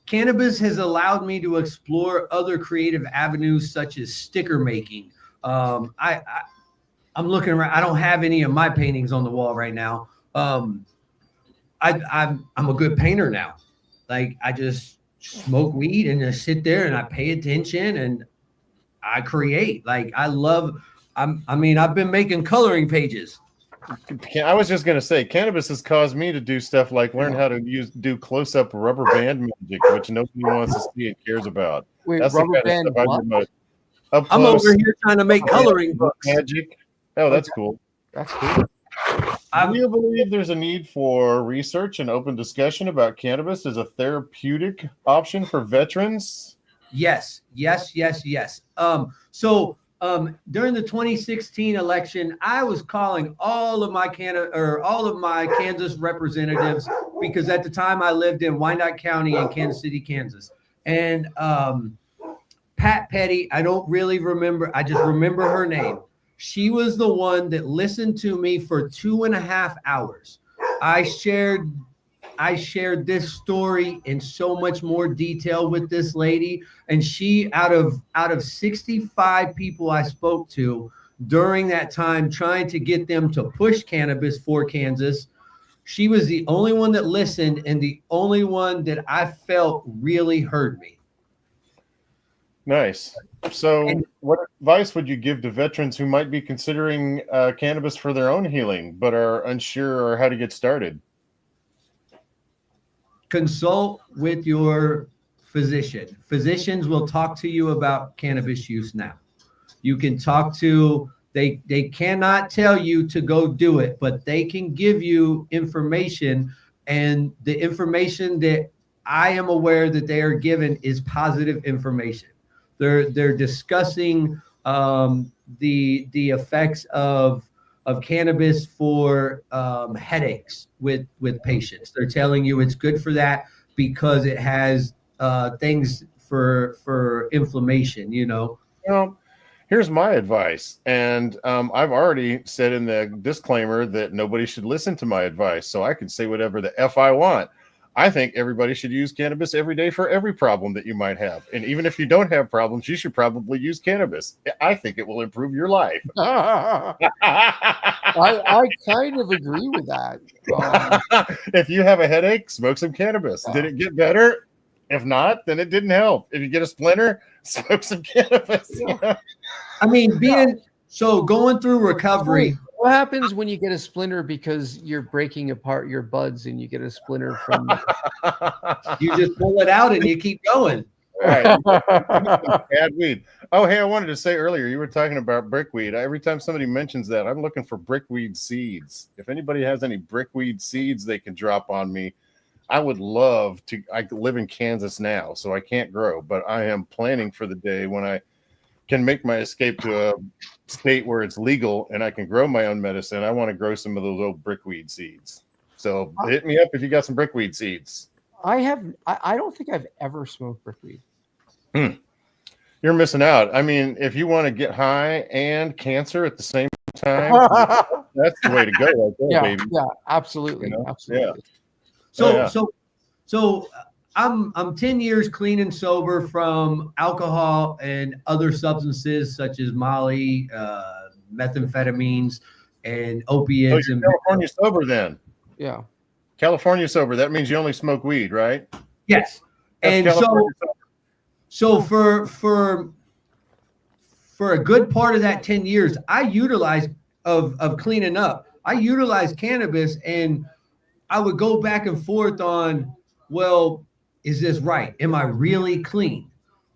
Cannabis has allowed me to explore other creative avenues such as sticker making. I'm looking around. I don't have any of my paintings on the wall right now. I'm a good painter now. I just smoke weed and just sit there and I pay attention and I create. I've been making coloring pages. I was just going to say, cannabis has caused me to do stuff like learn how to do close-up rubber band magic, which nobody wants to see and cares about. Wait, that's rubber the kind band of stuff I'm over here trying to make coloring books. Magic. Oh, that's cool. That's cool. Do you believe there's a need for research and open discussion about cannabis as a therapeutic option for veterans? Yes. During the 2016 election, I was calling all of my Kansas representatives because at the time I lived in Wyandotte County in Kansas City, Kansas. And Pat Petty, I don't really remember. I just remember her name. She was the one that listened to me for 2.5 hours. I shared this story in so much more detail with this lady, and she out of 65 people I spoke to during that time trying to get them to push cannabis for Kansas, she was the only one that listened and the only one that I felt really heard me. Nice. So what advice would you give to veterans who might be considering cannabis for their own healing but are unsure how to get started? Consult with your physician. Physicians will talk to you about cannabis use now. You can talk to, they cannot tell you to go do it, but they can give you information, and the information that I am aware that they are given is positive information. They're discussing the effects of cannabis for headaches with patients. They're telling you it's good for that because it has things for inflammation, Well, here's my advice. And I've already said in the disclaimer that nobody should listen to my advice, so I can say whatever the F I want. I think everybody should use cannabis every day for every problem that you might have. And even if you don't have problems, you should probably use cannabis. I think it will improve your life. I kind of agree with that. If you have a headache, smoke some cannabis. Did it get better? If not, then it didn't help. If you get a splinter, smoke some cannabis. I mean, going through recovery. What happens when you get a splinter because you're breaking apart your buds and you get a splinter from You just pull it out and you keep going. Right. Bad weed. Oh, hey, I wanted to say earlier, you were talking about brickweed. Every time somebody mentions that, I'm looking for brickweed seeds. If anybody has any brickweed seeds they can drop on me, I would love to. I live in Kansas now, so I can't grow, but I am planning for the day when I can make my escape to a state where it's legal and I can grow my own medicine. I want to grow some of those old brickweed seeds. So hit me up if you got some brickweed seeds. I don't think I've ever smoked brickweed. You're missing out. I mean, if you want to get high and cancer at the same time, that's the way to go right there, baby. Yeah, absolutely. You know? Absolutely. Yeah. So I'm 10 years clean and sober from alcohol and other substances such as Molly, methamphetamines, and opiates. So you're California sober then? Yeah. California sober. That means you only smoke weed, right? Yes. That's And so for a good part of that 10 years, I utilized of cleaning up. I utilized cannabis, and I would go back and forth on, well, is this right? Am I really clean?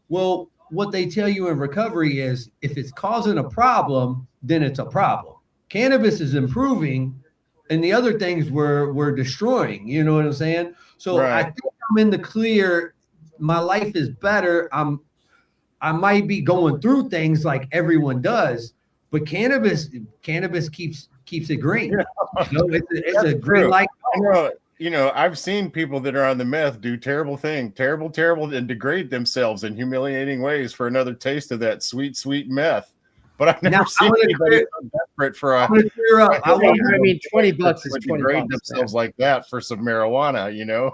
Well, what they tell you in recovery is if it's causing a problem, then it's a problem. Cannabis is improving, and the other things we're destroying. You know what I'm saying? So right. I think I'm in the clear. My life is better. I might be going through things like everyone does, but cannabis keeps it green. You know, it's a green light. You know, I've seen people that are on the meth do terrible, and degrade themselves in humiliating ways for another taste of that sweet meth. But I've never seen anybody so desperate for a. I mean, $20 is degrade themselves like that for some marijuana, you know.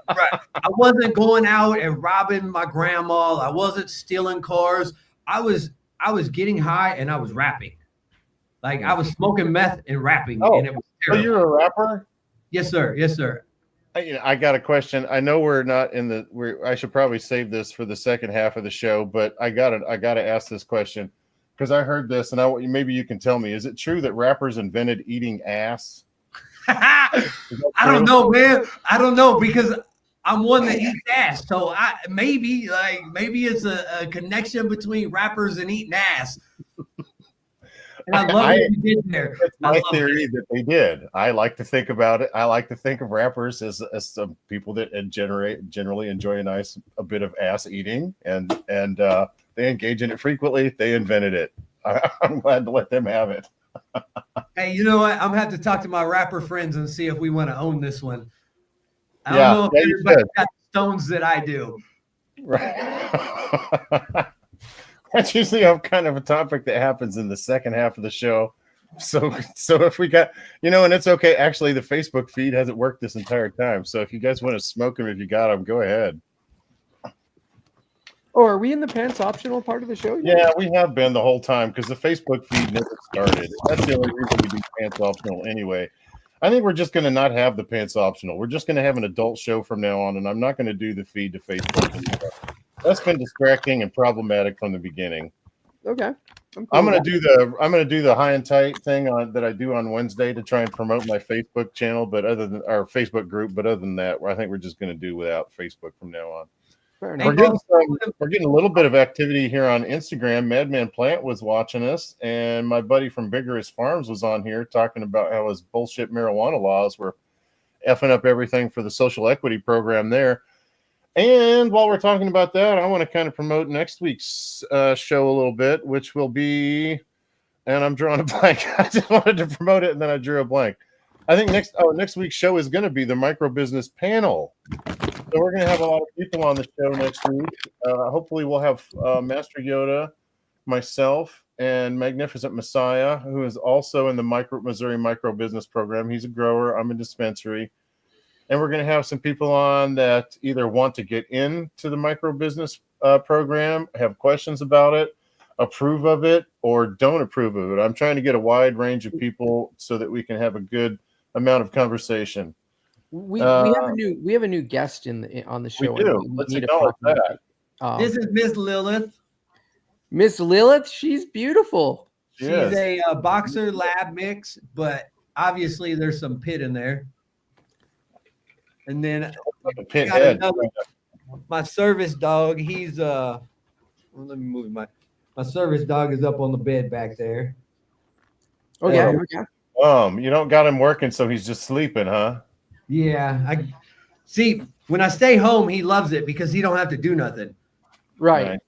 Right. I wasn't going out and robbing my grandma. I wasn't stealing cars. I was getting high and I was rapping. Like I was smoking meth and rapping. Oh, and it was terrible. So you're a rapper? Yes, sir. Yes, sir. I got a question. I know we're not in the. I should probably save this for the second half of the show, but I gotta ask this question because I heard this, and maybe you can tell me: is it true that rappers invented eating ass? I don't know, man. I don't know because I'm one that eats ass. So maybe it's a connection between rappers and eating ass. And I love what you did there. It's my theory that they did. I like to think about it. I like to think of rappers as some people that generally enjoy a bit of ass eating, and they engage in it frequently. They invented it. I'm glad to let them have it. Hey, you know what? I'm gonna have to talk to my rapper friends and see if we want to own this one. I don't know if everybody got the stones that I do. Right. That's usually kind of a topic that happens in the second half of the show. So if we got, and it's okay. Actually, the Facebook feed hasn't worked this entire time. So if you guys want to smoke them, if you got them, go ahead. Oh, are we in the pants optional part of the show? Yeah, we have been the whole time because the Facebook feed never started. That's the only reason we do pants optional anyway. I think we're just going to not have the pants optional. We're just going to have an adult show from now on, and I'm not going to do the feed to Facebook anymore. That's been distracting and problematic from the beginning. Okay. I'm gonna do the high and tight thing that I do on Wednesday to try and promote my Facebook channel, but other than our Facebook group, but other than that, I think we're just gonna do without Facebook from now on. We're getting a little bit of activity here on Instagram. Madman Plant was watching us, and my buddy from Vigorous Farms was on here talking about how his bullshit marijuana laws were effing up everything for the social equity program there. And while we're talking about that, I want to kind of promote next week's show a little bit, which will be, and I'm drawing a blank. I just wanted to promote it, and then I drew a blank. I think next week's show is going to be the micro business panel. So we're going to have a lot of people on the show next week. Hopefully we'll have Master Yoda, myself, and Magnificent Messiah, who is also in the Missouri Micro Business Program. He's a grower. I'm a dispensary. And we're going to have some people on that either want to get into the micro business program, have questions about it, approve of it, or don't approve of it. I'm trying to get a wide range of people so that we can have a good amount of conversation. We have a new guest on the show. We do. And Let's need to acknowledge proclamate that. it. This is Miss Lilith. Miss Lilith. She's beautiful. She's Yes. a boxer lab mix, but obviously there's some pit in there. And then A pinhead. got another, my service dog. He's well, let me move my service dog is up on the bed back there. Okay. You don't got him working, so he's just sleeping, huh? Yeah, I see. When I stay home, he loves it because he don't have to do nothing. Right.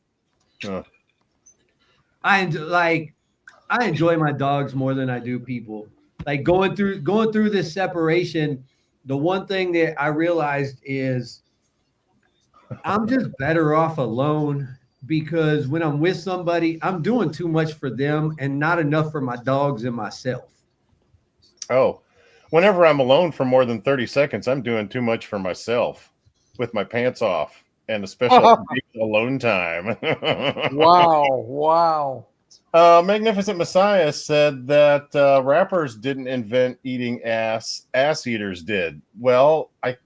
I enjoy my dogs more than I do people. Like going through this separation, the one thing that I realized is I'm just better off alone, because when I'm with somebody, I'm doing too much for them and not enough for my dogs and myself. Oh, whenever I'm alone for more than 30 seconds, I'm doing too much for myself with my pants off and a special alone time. Wow. Magnificent Messiah said that rappers didn't invent eating ass eaters did. Well, rappers,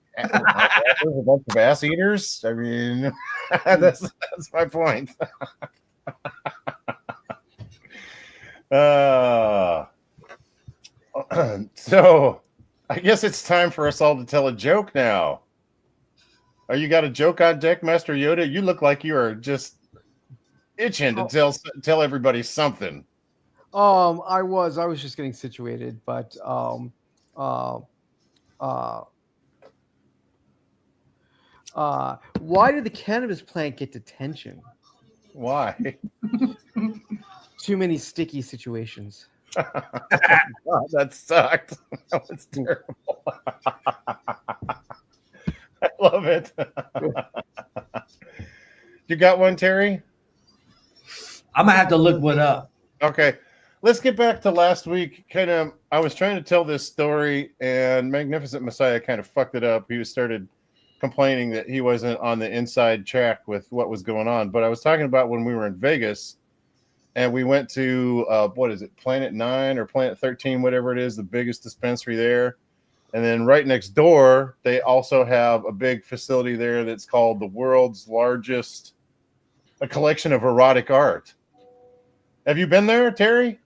a bunch of ass eaters. I mean, that's my point. So I guess it's time for us all to tell a joke now. Oh, you got a joke on deck, Master Yoda? You look like you are just itching to tell everybody something. I was just getting situated, but why did the cannabis plant get detention? Why? Too many sticky situations. God, that sucked. That was terrible. I love it. You got one, Terry? I'm gonna have to look one up. Okay. Let's get back to last week. I was trying to tell this story, and Magnificent Messiah kind of fucked it up. He started complaining that he wasn't on the inside track with what was going on. But I was talking about when we were in Vegas, and we went to what is it, Planet 9 or Planet 13, whatever it is, the biggest dispensary there. And then right next door, they also have a big facility there that's called the world's largest collection of erotic art. Have you been there, Terry?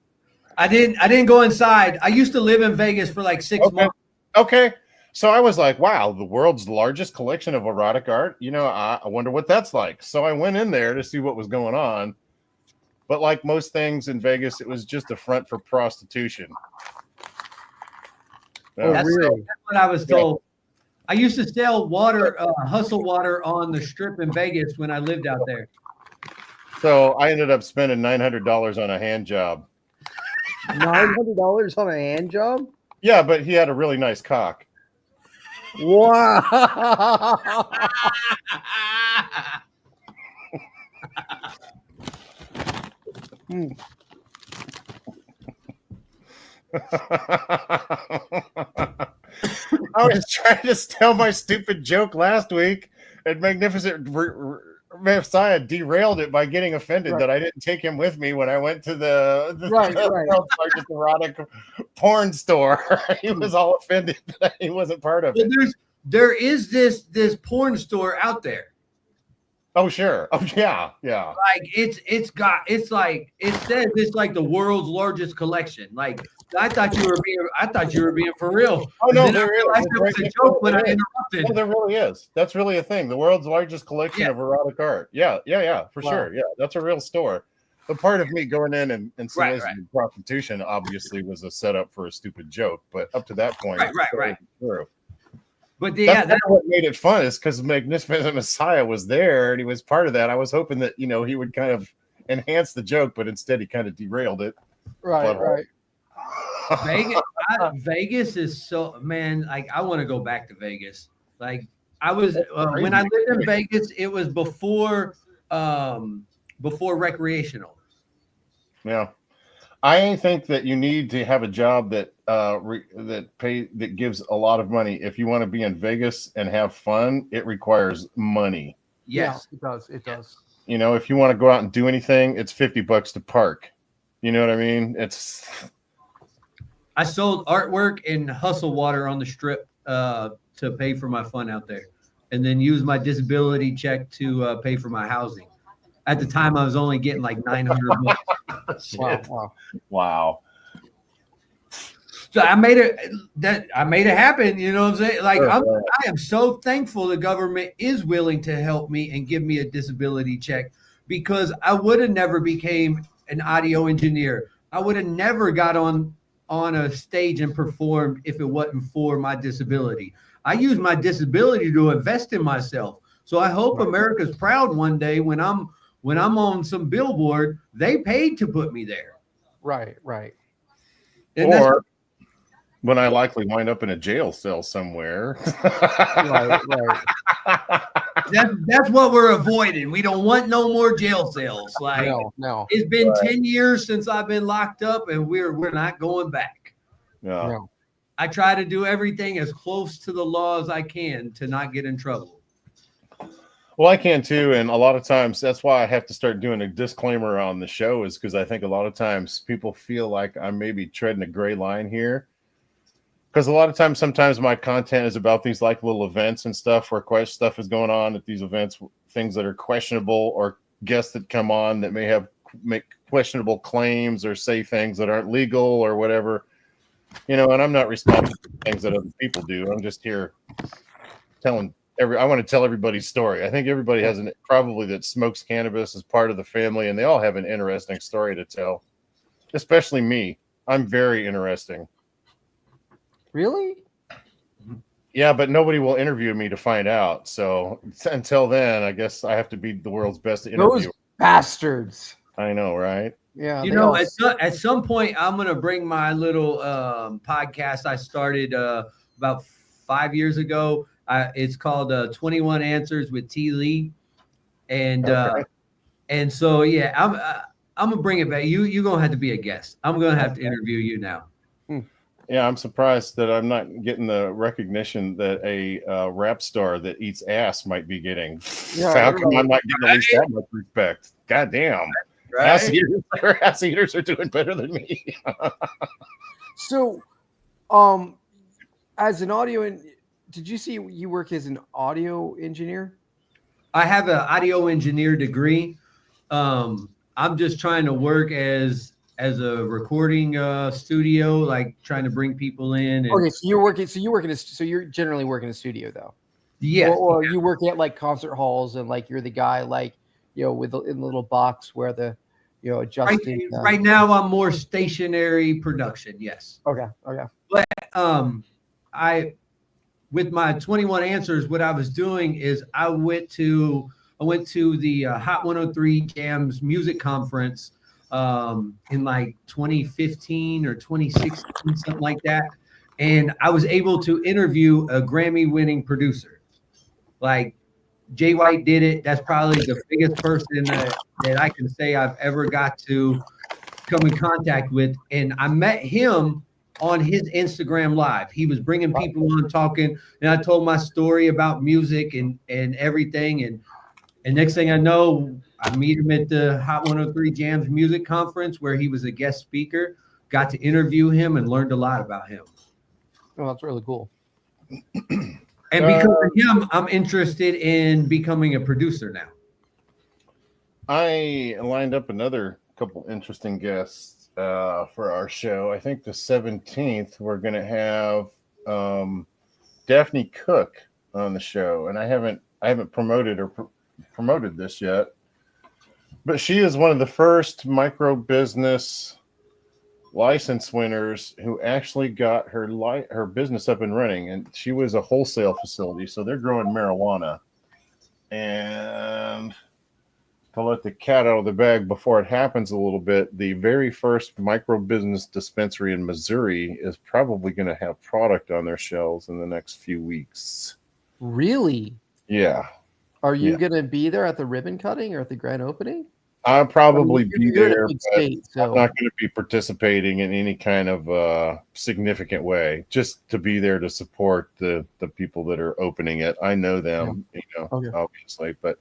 I didn't go inside. I used to live in Vegas for like 6 months. Okay. So I was like, wow, the world's largest collection of erotic art. I wonder what that's like. So I went in there to see what was going on. But like most things in Vegas, it was just a front for prostitution. That's what I was told. I used to sell water, hustle water on the strip in Vegas when I lived out there. So I ended up spending $900 on a hand job. $900 on a hand job? Yeah, but he had a really nice cock. Wow. I was trying to tell my stupid joke last week, and Magnificent Messiah derailed it by getting offended that I didn't take him with me when I went to the world's largest erotic porn store. He was all offended that he wasn't part of it. There is this porn store out there. Oh sure. Oh yeah. Like it says it's like the world's largest collection. Like I thought you were being for real. Oh no, there is. It was a joke when I interrupted. No, there really is. That's really a thing. The world's largest collection of erotic art. Yeah, for sure. Yeah, that's a real store. But part of me going in and soliciting prostitution obviously was a setup for a stupid joke. But up to that point, right. True. But that's what made it fun, is because Magnificent Messiah was there and he was part of that. I was hoping that he would kind of enhance the joke, but instead he kind of derailed it. Right. Vegas is so, man. Like I want to go back to Vegas. Like I was when I lived in Vegas, it was before recreational. Yeah. I think that you need to have a job that that gives a lot of money. If you want to be in Vegas and have fun, it requires money. Yes. Yeah, it does. It does. You know, if you want to go out and do anything, it's $50 to park. You know what I mean? I sold artwork and hustle water on the strip to pay for my fun out there, and then use my disability check to pay for my housing. At the time, I was only getting like $900. Wow. So I made it happen. You know what I'm saying? Like I am so thankful the government is willing to help me and give me a disability check, because I would have never became an audio engineer. I would have never got on a stage and performed if it wasn't for my disability. I use my disability to invest in myself. So I hope America's proud one day when I'm on some billboard, they paid to put me there. Right. And or when I likely wind up in a jail cell somewhere. Right. that's what we're avoiding. We don't want no more jail cells. Like no. It's been 10 years since I've been locked up, and we're not going back. No. I try to do everything as close to the law as I can to not get in trouble. Well, I can too, and a lot of times that's why I have to start doing a disclaimer on the show, is because I think a lot of times people feel like I'm maybe treading a gray line here. Because a lot of times, sometimes my content is about these like little events and stuff where stuff is going on at these events, things that are questionable, or guests that come on that may make questionable claims or say things that aren't legal or whatever. You know, and I'm not responsible for things that other people do. I'm just here telling I want to tell everybody's story. I think everybody has probably that smokes cannabis as part of the family, and they all have an interesting story to tell. Especially me. I'm very interesting. Really? Yeah, but nobody will interview me to find out. So until then, I guess I have to be the world's best interviewer. Those bastards. I know, right? Yeah. You know, at some point, I'm going to bring my little podcast I started about 5 years ago. It's called 21 Answers with T. Lee. And so, yeah, I'm going to bring it back. You're going to have to be a guest. I'm going to have to interview you now. Yeah, I'm surprised that I'm not getting the recognition that a rap star that eats ass might be getting. Yeah, How come I'm not getting at least that much respect? God damn. Ass eaters are doing better than me. So, as an did you see you work as an audio engineer? I have an audio engineer degree. I'm just trying to work as a recording studio, like trying to bring people in. And, okay, so you're generally working in a studio though. Yeah. Or you work at like concert halls and like you're the guy like, you know, in the little box where the, you know, adjusting. Right now I'm more stationary production. Yes. Okay. But with my 21 Answers, what I was doing is I went to the Hot 103 Jams music conference in like 2015 or 2016, something like that. And I was able to interview a Grammy-winning producer. Like Jay White did it. That's probably the biggest person that I can say I've ever got to come in contact with. And I met him on his Instagram Live. He was bringing people on talking, and I told my story about music and everything. And next thing I know, I meet him at the Hot 103 Jams music conference where he was a guest speaker, got to interview him and learned a lot about him. Oh, that's really cool. And because of him, I'm interested in becoming a producer now. I lined up another couple interesting guests for our show. I think the 17th, we're going to have Daphne Cook on the show. And I haven't promoted this yet. But she is one of the first micro business license winners who actually got her business up and running. And she was a wholesale facility, so they're growing marijuana. And to let the cat out of the bag before it happens a little bit, the very first micro business dispensary in Missouri is probably going to have product on their shelves in the next few weeks. Really? Yeah. Are you going to be there at the ribbon cutting or at the grand opening? I'll probably you're- be you're in a there, big but state, I'm so not going to be participating in any kind of significant way. Just to be there to support the people that are opening it. I know them, Okay. obviously, but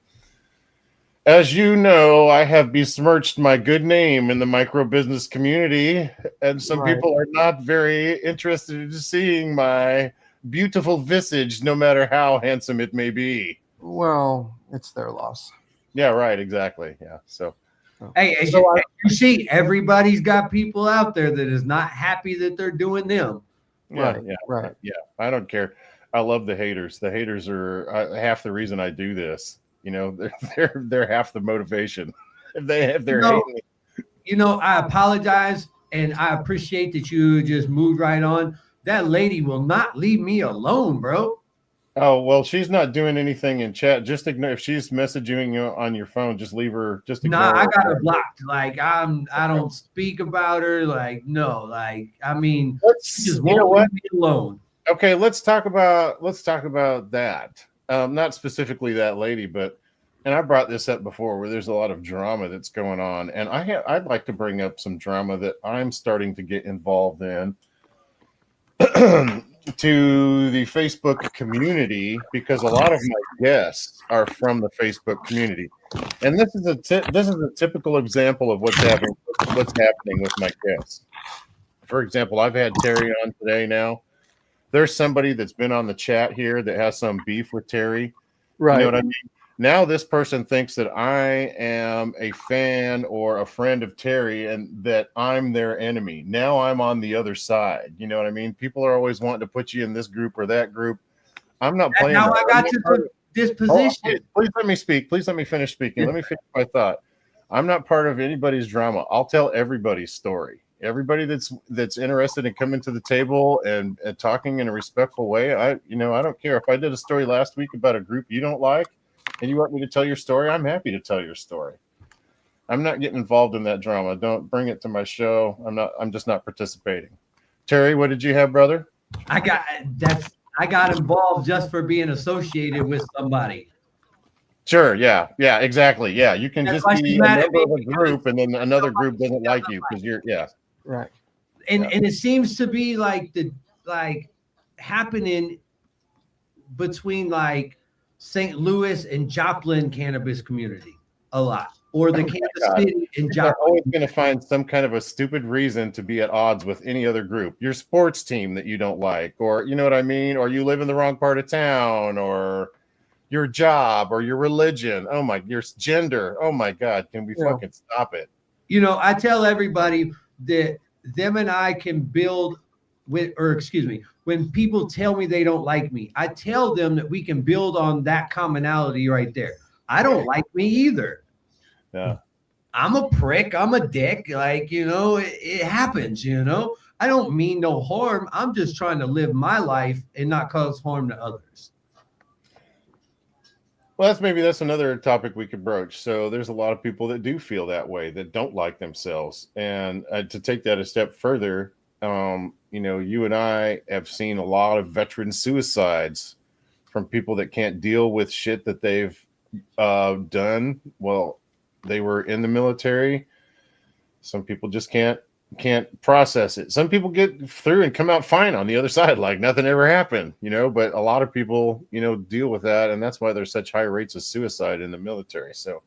as you know, I have besmirched my good name in the micro business community, and some Right. people are not very interested in seeing my beautiful visage, no matter how handsome it may be. Well, it's their loss. Yeah, right, exactly. Yeah, so Hey, as you see, everybody's got people out there that is not happy that they're doing them. yeah, Right, yeah, right. yeah. I don't care. I love the haters. The haters are half the reason I do this. They're half the motivation. If they're hating me. I apologize and I appreciate that you just moved right on. That lady will not leave me alone, bro. Oh, well, she's not doing anything in chat. Just ignore if she's messaging you on your phone, just leave her, just ignore Nah, I her. got her blocked. Like I don't speak about her. Like, no, like I mean, she just You know won't what? leave me alone. Okay, let's talk about that. Not specifically that lady, but and I brought this up before where there's a lot of drama that's going on. And I'd like to bring up some drama that I'm starting to get involved in. To the Facebook community, because a lot of my guests are from the Facebook community, and this is a typical example of what's happening with my guests. For example, I've had Terry on today. Now there's somebody that's been on the chat here that has some beef with Terry. Right. You know what I mean? Now this person thinks that I am a fan or a friend of Terry and that I'm their enemy. Now I'm on the other side. You know what I mean? People are always wanting to put you in this group or that group. I'm not playing. Now that. I got to this position. Please let me speak. Please let me finish speaking. Let me finish my thought. I'm not part of anybody's drama. I'll tell everybody's story. Everybody that's interested in coming to the table and talking in a respectful way. I don't care if I did a story last week about a group you don't like and you want me to tell your story, I'm happy to tell your story. I'm not getting involved in that drama. Don't bring it to my show. I'm just not participating. Terry, what did you have, brother? I got involved just for being associated with somebody. Sure. Yeah. Yeah. Exactly. Yeah. You can That's just be a member of a group, and then another group doesn't like you because you're. Yeah. Right. And it seems to be like happening between like St. Louis and Joplin cannabis community a lot, or the Kansas City and You're Joplin. always going to find some kind of a stupid reason to be at odds with any other group. Your sports team that you don't like, or you know what I mean, or you live in the wrong part of town, or your job, or your religion. Oh my, your gender. Oh my God, can we fucking stop it? I tell everybody that them and I can build when people tell me they don't like me, I tell them that we can build on that commonality right there. I don't like me either. Yeah. I'm a prick. I'm a dick. Like, it happens, I don't mean no harm. I'm just trying to live my life and not cause harm to others. Well, that's another topic we could broach. So there's a lot of people that do feel that way, that don't like themselves. And to take that a step further, you and I have seen a lot of veteran suicides from people that can't deal with shit that they've done. Well, they were in the military. Some people just can't process it. Some people get through and come out fine on the other side, like nothing ever happened, but a lot of people, deal with that. And that's why there's such high rates of suicide in the military. So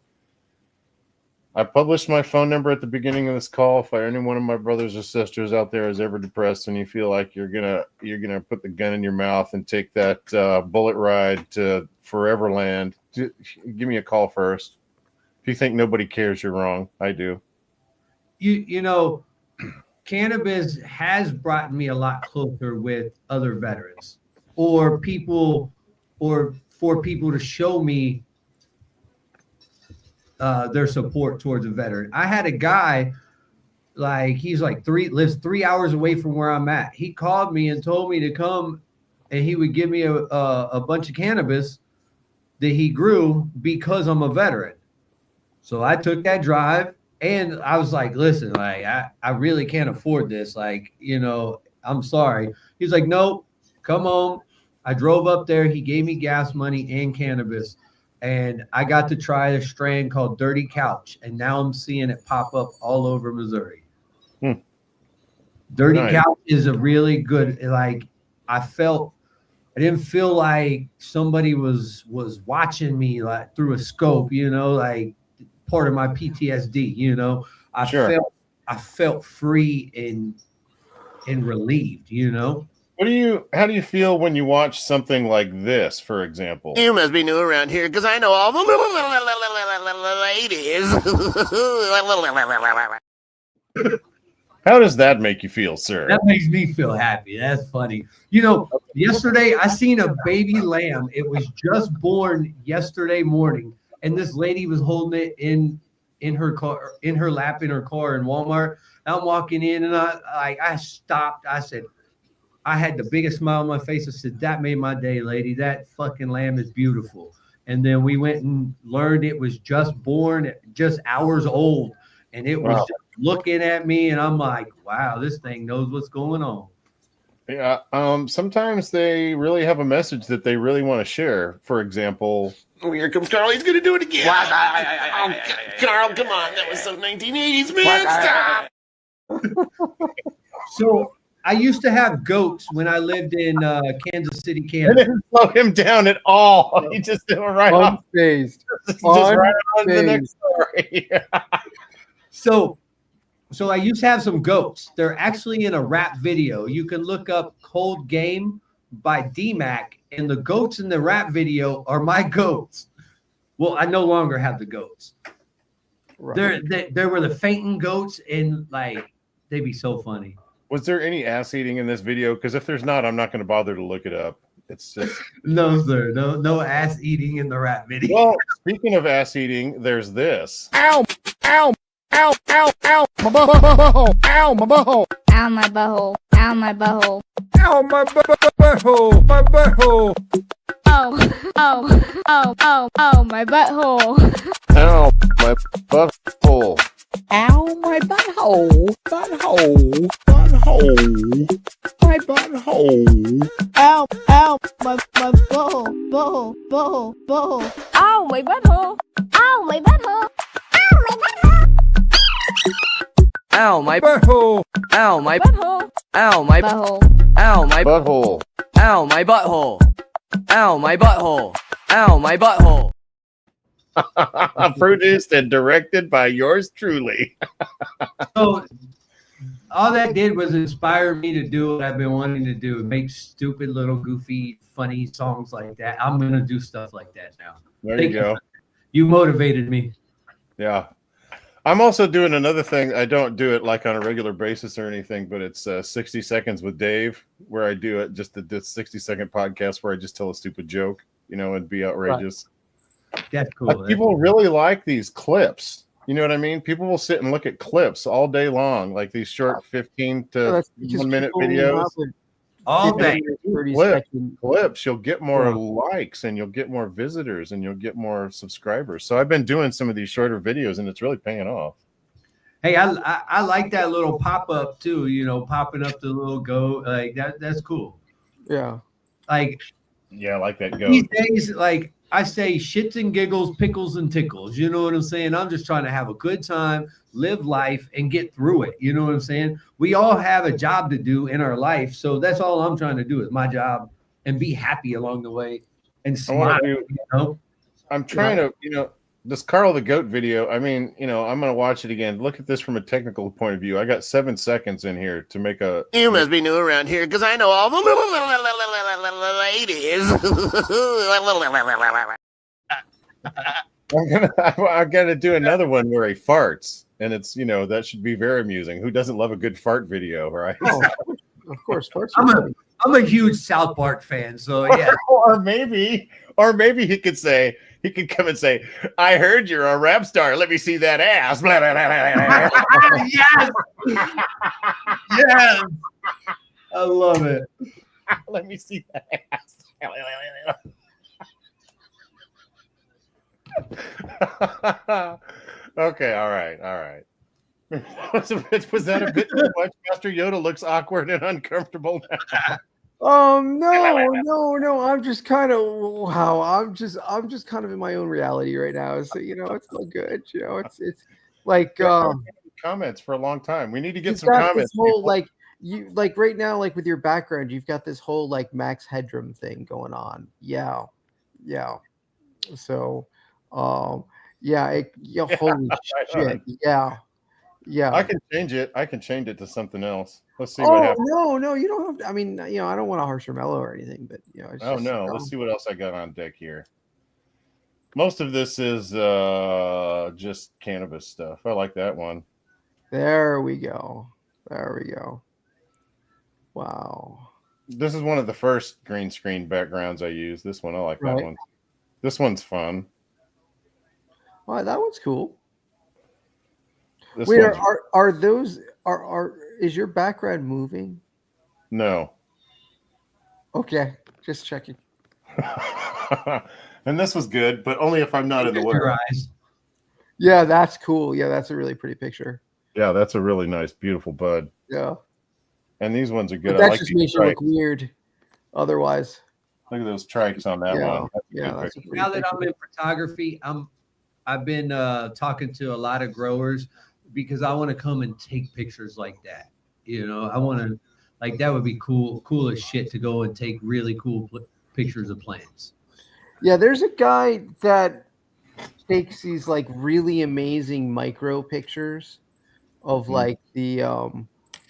I published my phone number at the beginning of this call. If any one of my brothers or sisters out there is ever depressed and you feel like you're gonna put the gun in your mouth and take that bullet ride to Foreverland, give me a call first. If you think nobody cares, you're wrong. I do. Cannabis has brought me a lot closer with other veterans or for people to show me their support towards a veteran. I had a guy, he's lives 3 hours away from where I'm at. He called me and told me to come and he would give me a bunch of cannabis that he grew because I'm a veteran. So I took that drive and I was like, listen, I really can't afford this. I'm sorry. He's like, nope, come on. I drove up there. He gave me gas money and cannabis. and I got to try a strain called Dirty Couch, and now I'm seeing it pop up all over Missouri. Dirty Couch is a really good, like, I didn't feel like somebody was watching me like through a scope, you know, like part of my PTSD, you know. I felt free and relieved, you know. How do you feel when you watch something like this, for example? You must be new around here because I know all the ladies. How does that make you feel, sir? That makes me feel happy. That's funny. You know, yesterday I seen a baby lamb. It was just born yesterday morning, and this lady was holding it in her car, in her lap, in her car in Walmart. I'm walking in, and I stopped. I said, I had the biggest smile on my face. I said, that made my day, lady. That fucking lamb is beautiful. And then we went and learned it was just born, just hours old. And it was just looking at me, and I'm like, wow, this thing knows what's going on. Yeah. Sometimes they really have a message that they really want to share. For example, here comes Carl. He's going to do it again. Carl, come on. That was so 1980s, man. Stop. So I used to have goats when I lived in Kansas City, it Kansas. didn't slow him down at all. He just did it right off. Unfazed. Just right on to the next story. So I used to have some goats. They're actually in a rap video. You can look up Cold Game by D-Mac, and the goats in the rap video are my goats. Well, I no longer have the goats. Right. There were the fainting goats, and like they'd be so funny. Was there any ass eating in this video? Because if there's not, I'm not going to bother to look it up. It's just no, sir. No ass eating in the rap video. Well, speaking of ass eating, there's this. Ow! Ow! Ow! Ow! Ow! My butthole! Ow! My butthole! Ow! My butthole! Ow! My butthole! Ow! My butthole! My butthole! Oh! Oh! Oh! Oh! Oh! My butthole! Ow! My butthole! Ow! My butthole! Butthole! Butthole! My butthole! Ow! Ow! My butthole! Butthole! Butthole! Butthole! Ow! My butthole! Ow! My butthole! Ow! My butthole! Ow! My butthole! Ow! My butthole! Ow! My butthole! Ow! My butthole! Ow! My butthole! Ow! My butthole! Produced and directed by yours truly. So all that did was inspire me to do what I've been wanting to do, make stupid little goofy funny songs like that. I'm gonna do stuff like that now. There you go. You motivated me. Yeah. I'm also doing another thing. I don't do it like on a regular basis or anything, but it's 60 Seconds with Dave, where I do it just this 60-second podcast where I just tell a stupid joke, you know, and be outrageous. Right. That's cool. People really like these clips. You know what I mean? People will sit and look at clips all day long, like these short 15 to 1 minute videos. All day. Clips. You'll get more likes and you'll get more visitors and you'll get more subscribers. So I've been doing some of these shorter videos and it's really paying off. Hey, I like that little pop up too. You know, popping up the little goat like that. That's cool. Yeah. Like. Yeah, I like that goat. These days, like I say, shits and giggles, pickles and tickles. You know what I'm saying? I'm just trying to have a good time, live life, and get through it. You know what I'm saying? We all have a job to do in our life. So that's all I'm trying to do is my job and be happy along the way and smile. You know? I'm trying to, you know, this Carl the Goat video, I mean, you know, I'm going to watch it again. Look at this from a technical point of view. I got 7 seconds in here to make a... You must be new around here because I know all the ladies. I'm gonna do another one where he farts. And it's, you know, that should be very amusing. Who doesn't love a good fart video, right? Oh, of course. Farts I'm a huge South Park fan, so yeah. or maybe he could say... He could come and say, I heard you're a rap star. Let me see that ass. Blah, blah, blah, blah, blah. Yes. Yes. I love it. Let me see that ass. Okay, all right. Was that a bit too much? Master Yoda looks awkward and uncomfortable now. No. I'm just kind of wow. I'm just kind of in my own reality right now. So it's all good. It's like Comments for a long time. We need to get you've some got comments. this whole people. you right now, like with your background, you've got this whole like Max Headroom thing going on. Yeah. So, holy shit. Yeah. I can change it. I can change it to something else. Let's see what happens. No, you don't have to. I mean, I don't want a harsher mellow or anything, but it's Oh just, no, let's see what else I got on deck here. Most of this is just cannabis stuff. I like that one. There we go. Wow. This is one of the first green screen backgrounds I use. This one, I like that one. This one's fun. Well, that one's cool. This Wait, one's... are those is your background moving? No. Okay, just checking. And this was good, but only if I'm not in the way. Yeah, that's cool. Yeah, that's a really pretty picture. Yeah, that's a really nice, beautiful bud. Yeah. And these ones are good. But that I like just makes you look weird. Otherwise. Look at those trikes on that one. That's now that I'm in photography, I've been talking to a lot of growers because I want to come and take pictures like that. I want to, like, that would be cool as shit to go and take really cool pictures of plants. Yeah, there's a guy that takes these like really amazing micro pictures of like the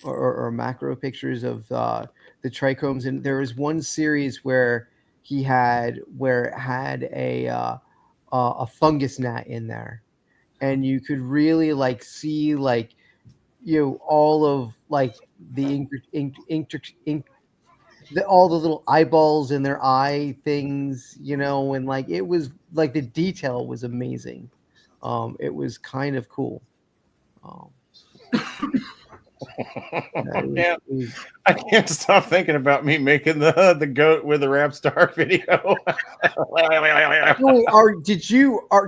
or macro pictures of the trichomes, and there was one series where it had a fungus gnat in there, and you could really like see like all of like the all the little eyeballs in their eye things, and like it was like the detail was amazing. It was kind of cool. I can't stop thinking about me making the goat with the rap star video.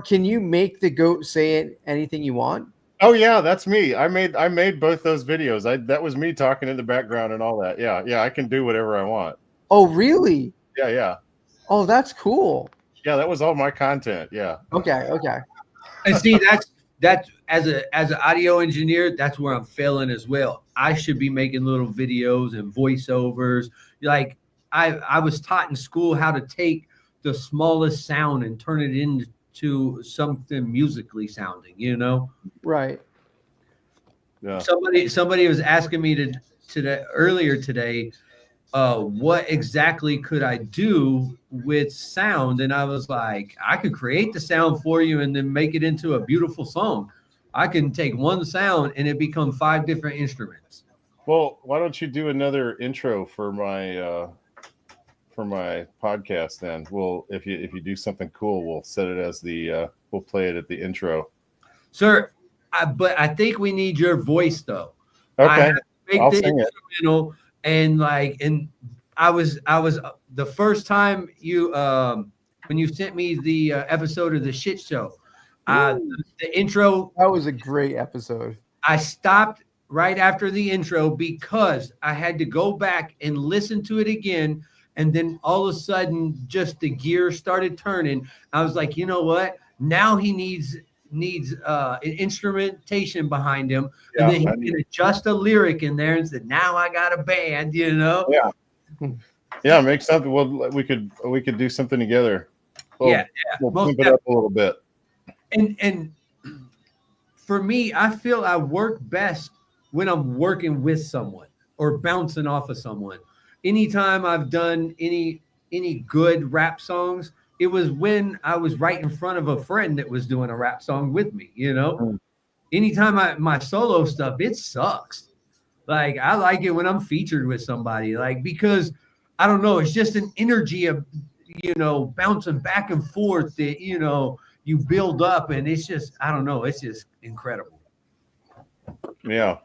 Can you make the goat say anything you want? Oh yeah, that's me. I made both those videos. That was me talking in the background and all that. Yeah, I can do whatever I want. Oh really? Yeah. Oh, that's cool. Yeah, that was all my content. Yeah. Okay. And see, that's as an audio engineer, that's where I'm failing as well. I should be making little videos and voiceovers. Like I was taught in school how to take the smallest sound and turn it into something musically sounding, Right. Yeah. Somebody was asking me earlier today, what exactly could I do with sound? And I was like, I could create the sound for you and then make it into a beautiful song. I can take one sound and it become 5 different instruments. Well, why don't you do another intro for my podcast then? If you do something cool, we'll set it as we'll play it at the intro. Sir, but I think we need your voice though. Okay. I'll sing it. And I was the first time you when you sent me the episode of the shit show, the intro. That was a great episode. I stopped right after the intro because I had to go back and listen to it again, and then all of a sudden, just the gear started turning. I was like, you know what? Now he needs an instrumentation behind him, and then he can adjust a lyric in there and said, now I got a band, Yeah, make something. Well, we could do something together. We'll pump it up a little bit. And for me, I feel I work best when I'm working with someone or bouncing off of someone. Anytime I've done any good rap songs, it was when I was right in front of a friend that was doing a rap song with me, Anytime my solo stuff, it sucks. Like, I like it when I'm featured with somebody, like, because I don't know, it's just an energy of, bouncing back and forth that, you build up, and it's just, I don't know, it's just incredible. Yeah.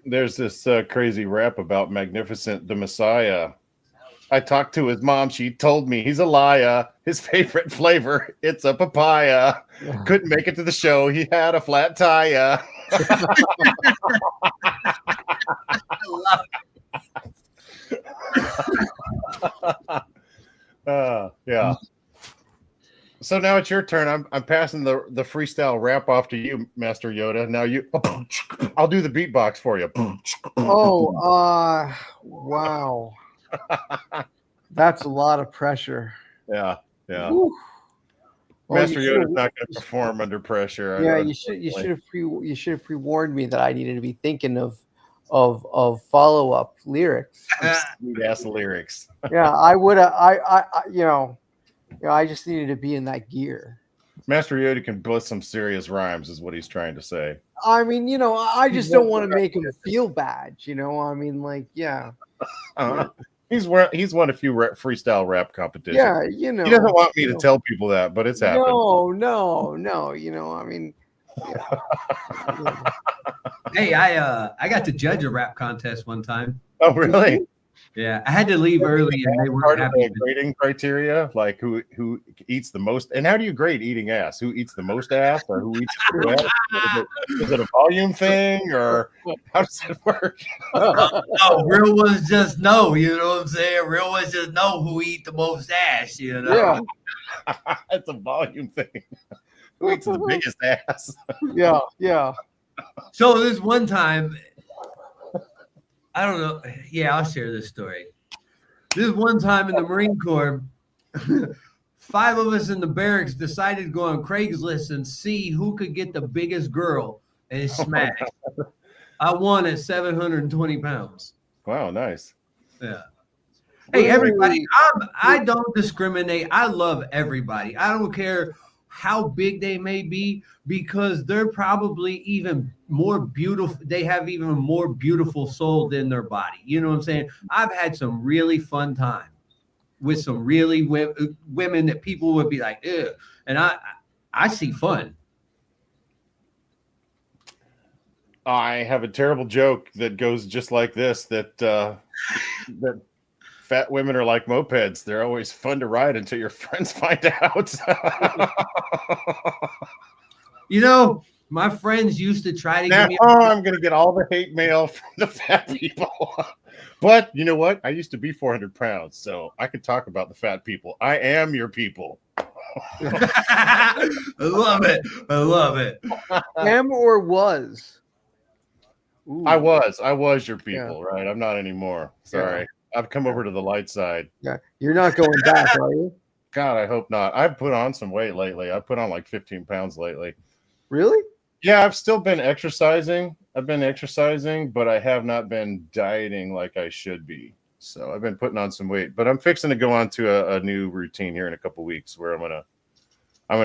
There's this crazy rap about Magnificent the Messiah. I talked to his mom. She told me he's a liar. His favorite flavor, it's a papaya. Couldn't make it to the show. He had a flat tire. Yeah. So now it's your turn. I'm passing the freestyle rap off to you, Master Yoda. Now I'll do the beatbox for you. Oh, wow. That's a lot of pressure. Yeah. Whew. Well, Master Yoda's not going to perform under pressure. Yeah, you should have pre-warned me that I needed to be thinking of follow-up lyrics. Sweet ass lyrics. Yeah, I would have. I just needed to be in that gear. Master Yoda can blitz some serious rhymes, is what he's trying to say. I mean, I just don't want to make him feel bad. I mean, like, yeah. He's won a few freestyle rap competitions. Yeah, he doesn't want me to tell people that, but it's happened. No. I mean, yeah. Hey, I got to judge a rap contest one time. Oh, really? Yeah, I had to leave early, and they weren't happy. Grading criteria, like who eats the most, and how do you grade eating ass? Who eats the most ass, or who eats the best? Is it a volume thing, or how does it work? No, real ones just know. You know what I'm saying? Real ones just know who eat the most ass. Yeah, it's a volume thing. Who eats the biggest ass? Yeah. So this one time, I don't know. Yeah, I'll share this story. This one time in the Marine Corps, 5 of us in the barracks decided to go on Craigslist and see who could get the biggest girl and smash. I won at 720 pounds. Wow, nice. Yeah. Hey, everybody, I don't discriminate. I love everybody. I don't care how big they may be, because they're probably even more beautiful. They have even more beautiful soul than their body. You know what I'm saying? I've had some really fun time with some really women that people would be like, ew. And I see fun. I have a terrible joke that goes just like this, that fat women are like mopeds. They're always fun to ride until your friends find out. My friends used to try to now, give me I'm going to get all the hate mail from the fat people. But you know what? I used to be 400 pounds, so I could talk about the fat people. I am your people. I love it. Am or was? Ooh. I was your people, right? I'm not anymore. Sorry. Yeah. I've come over to the light side. Yeah. You're not going back, are you? God, I hope not. I've put on some weight lately. I've put on like 15 pounds lately. Really? Yeah, I've still been exercising. But I have not been dieting like I should be. So I've been putting on some weight. But I'm fixing to go on to a new routine here in a couple of weeks where I'm gonna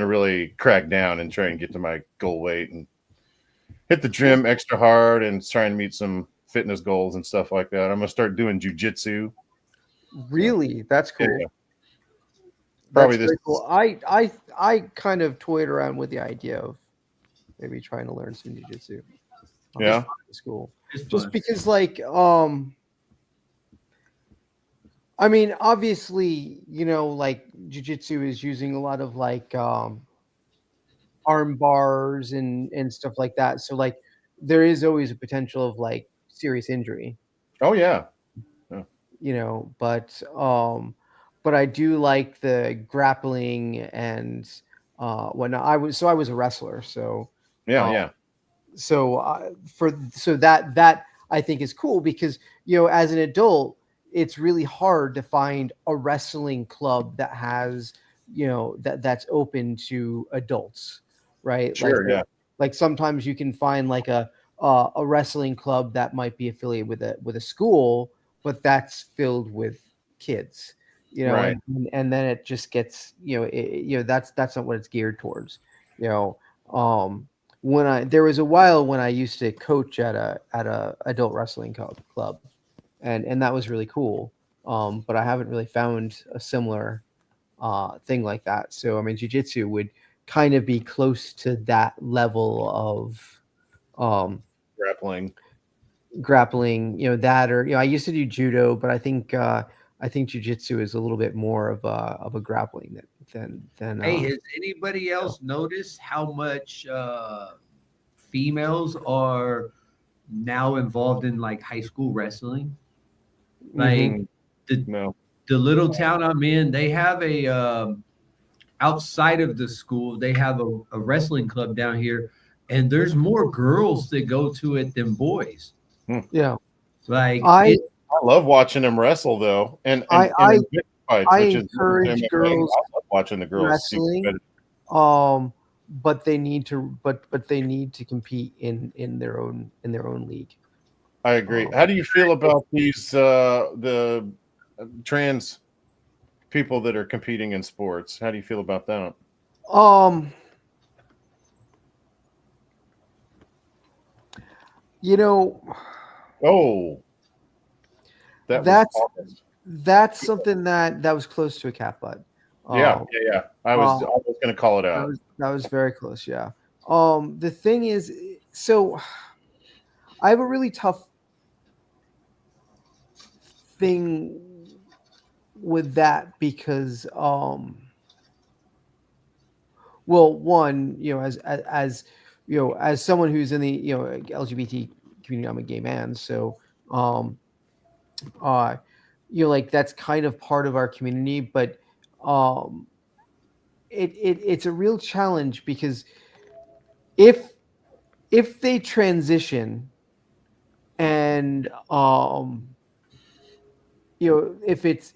really crack down and try and get to my goal weight and hit the gym extra hard and try and meet some fitness goals and stuff like that. I'm gonna start doing jujitsu. Really? That's cool. Yeah. Probably That's this. Cool. I kind of toyed around with the idea of maybe trying to learn some jujitsu. Yeah. School. Just because, like, I mean, obviously, like jujitsu is using a lot of like arm bars and stuff like that. So like there is always a potential of like serious injury. Oh yeah. But I do like the grappling and whatnot. I was a wrestler, so yeah. So that I think is cool because as an adult, it's really hard to find a wrestling club that has that's open to adults, right? Sure, yeah. Like sometimes you can find like a wrestling club that might be affiliated with a school, but that's filled with kids, right. and then it just gets that's not what it's geared towards. There was a while when I used to coach at a adult wrestling club, and that was really cool. But I haven't really found a similar thing like that. So I mean, jiu-jitsu would kind of be close to that level of grappling, that, or I used to do judo, but I think jiu-jitsu is a little bit more of a grappling than Hey, has anybody else noticed how much females are now involved in like high school wrestling? Like No. the little town I'm in, they have a outside of the school, they have a wrestling club down here, and there's more girls that go to it than boys. Yeah. Like I I love watching them wrestle though, and I in big fights, I which is encourage MMA. girls I love watching the girls be wrestling. competitive. But they need to but they need to compete in their own league. I agree. How do you feel about these the trans people that are competing in sports? How do you feel about that? You know, Oh, that was that's honest. that's something that was close to a cat butt. Yeah. I was um, going to call it out. that was very close. Yeah. The thing is, so I have a really tough thing with that because, well, one, as as someone who's in the LGBT community, I'm a gay man, so uh, like that's kind of part of our community, but um, it's a real challenge because if they transition and if it's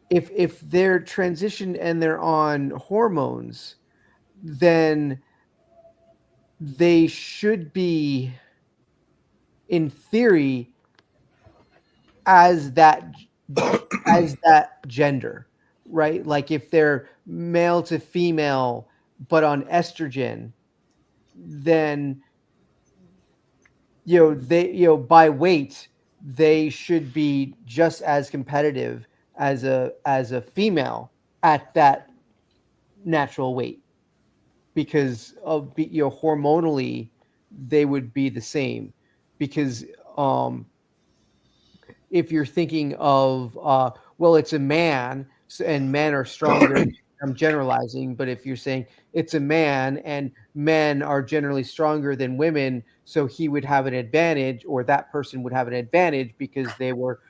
if they're transitioned and they're on hormones, then they should be, in theory, as that gender, right? Like if they're male to female but on estrogen, then they by weight they should be just as competitive as a female at that natural weight, because of hormonally they would be the same, because if you're thinking of well, it's a man, and men are stronger. I'm generalizing, but if you're saying it's a man and men are generally stronger than women, so he would have an advantage, or that person would have an advantage because they were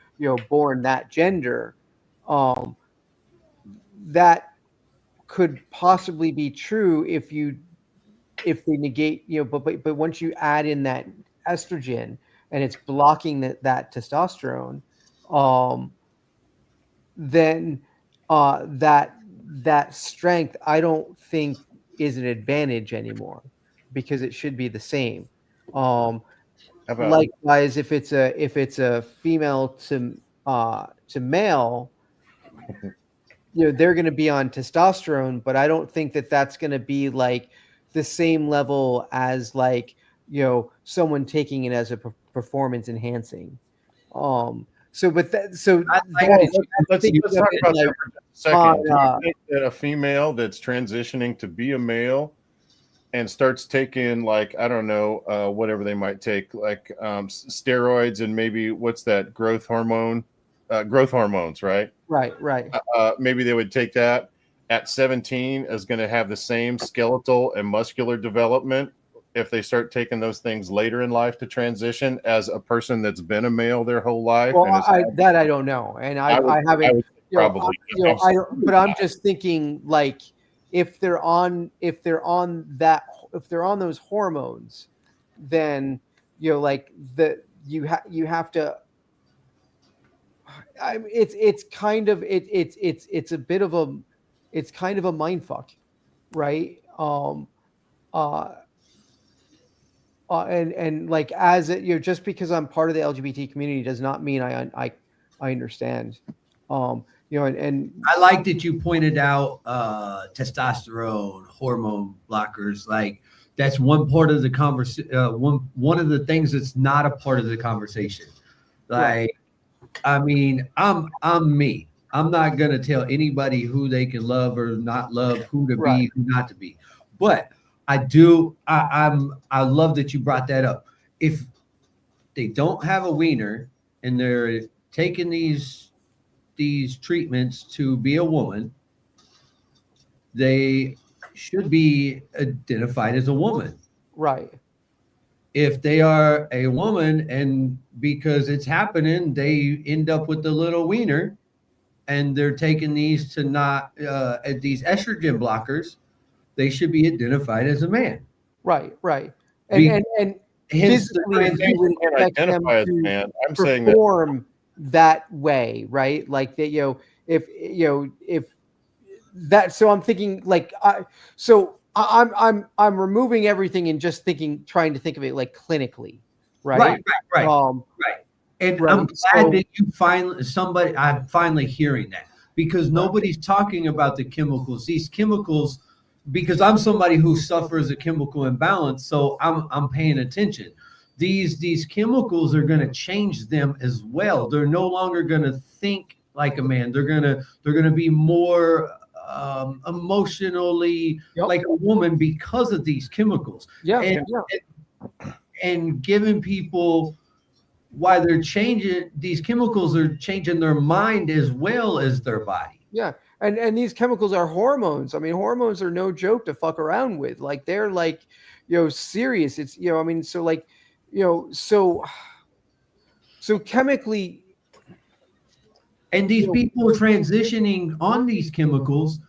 born that gender. um that could possibly be true if they negate, but once you add in that estrogen and it's blocking that testosterone, um then that strength, I don't think, is an advantage anymore, because it should be the same. um How about Likewise, if it's a female to male, they're going to be on testosterone, but I don't think that's going to be like the same level as, like, someone taking it as a performance enhancing. So but that so I like that that is, you let's thinking talk of it about like that for just a second. Do you on think that a female that's transitioning to be a male and starts taking, like, I don't know, whatever they might take, like steroids and maybe what's that growth hormones, right? right. Maybe they would take that at 17 is going to have the same skeletal and muscular development if they start taking those things later in life to transition as a person that's been a male their whole life. Well, And I don't know, and I I haven't, would probably I don't, but I'm just thinking, like, if they're on those hormones, then like you have to. It's kind of it's a bit of a, it's kind of a mind fuck, right? Uh, and like, as it, just because I'm part of the LGBT community does not mean I understand. And I like that you pointed out testosterone, hormone blockers. Like that's one part of the conversation. One of the things that's not a part of the conversation. Like, I mean, I'm me. I'm not gonna tell anybody who they can love or not love, who to be, who not to be. But I do. I love that you brought that up. If they don't have a wiener and they're taking these treatments to be a woman, they should be identified as a woman. right. if they are a woman and because it's happening, they end up with the little wiener and they're taking these to not these estrogen blockers, they should be identified as a man. Right. Be- And Hence the physically you would Can't expect them identify as a to man. I'm saying that perform that way, right? Like that, if that. So I'm thinking like I'm removing everything and just trying to think of it like clinically, right? Right. Um, Right. And Right, I'm glad so- that I'm finally hearing that, because nobody's talking about the chemicals. These chemicals, because I'm somebody who suffers a chemical imbalance, so I'm paying attention. These chemicals are going to change them as well. They're no longer going to think like a man. They're gonna be more emotionally like a woman because of these chemicals. And giving people why they're changing, these chemicals are changing their mind as well as their body. Yeah. And these chemicals are hormones. I mean, hormones are no joke to fuck around with. Like they're like, serious. It's, I mean, so like, so chemically. And these people transitioning on these chemicals,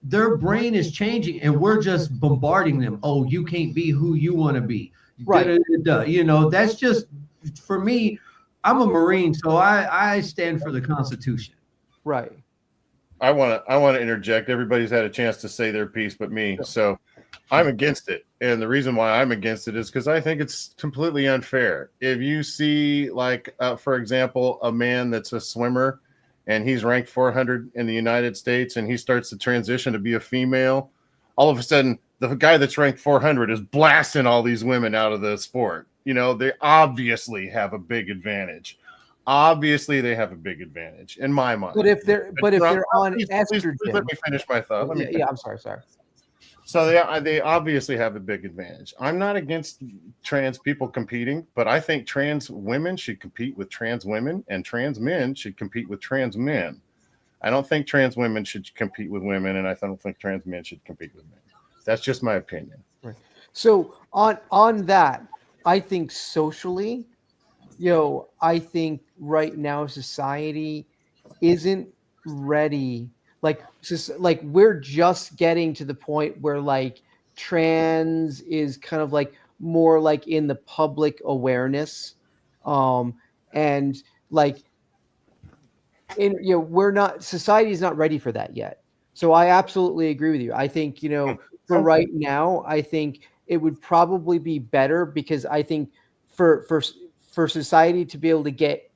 their brain is changing and we're just bombarding them. Oh, you can't be who you want to be. Right. That's just, for me, I'm a Marine, so I stand for the Constitution. Right. I want to interject. Everybody's had a chance to say their piece but me. So I'm against it. And the reason why I'm against it is because I think it's completely unfair. If you see, like, for example, a man that's a swimmer and he's ranked 400 in the United States and he starts to transition to be a female, all of a sudden, the guy that's ranked 400 is blasting all these women out of the sport. They obviously have a big advantage. Obviously, they have a big advantage in my mind. But if they're on estrogen, please let me finish my thought. I'm sorry. So they obviously have a big advantage. I'm not against trans people competing, but I think trans women should compete with trans women and trans men should compete with trans men. I don't think trans women should compete with women, and I don't think trans men should compete with men. That's just my opinion. Right. So on that, I think socially, I think right now society isn't ready. Like we're just getting to the point where like trans is kind of like more like in the public awareness, and like society is not ready for that yet. So I absolutely agree with you. I think for right now, I think it would probably be better because I think for society to be able to get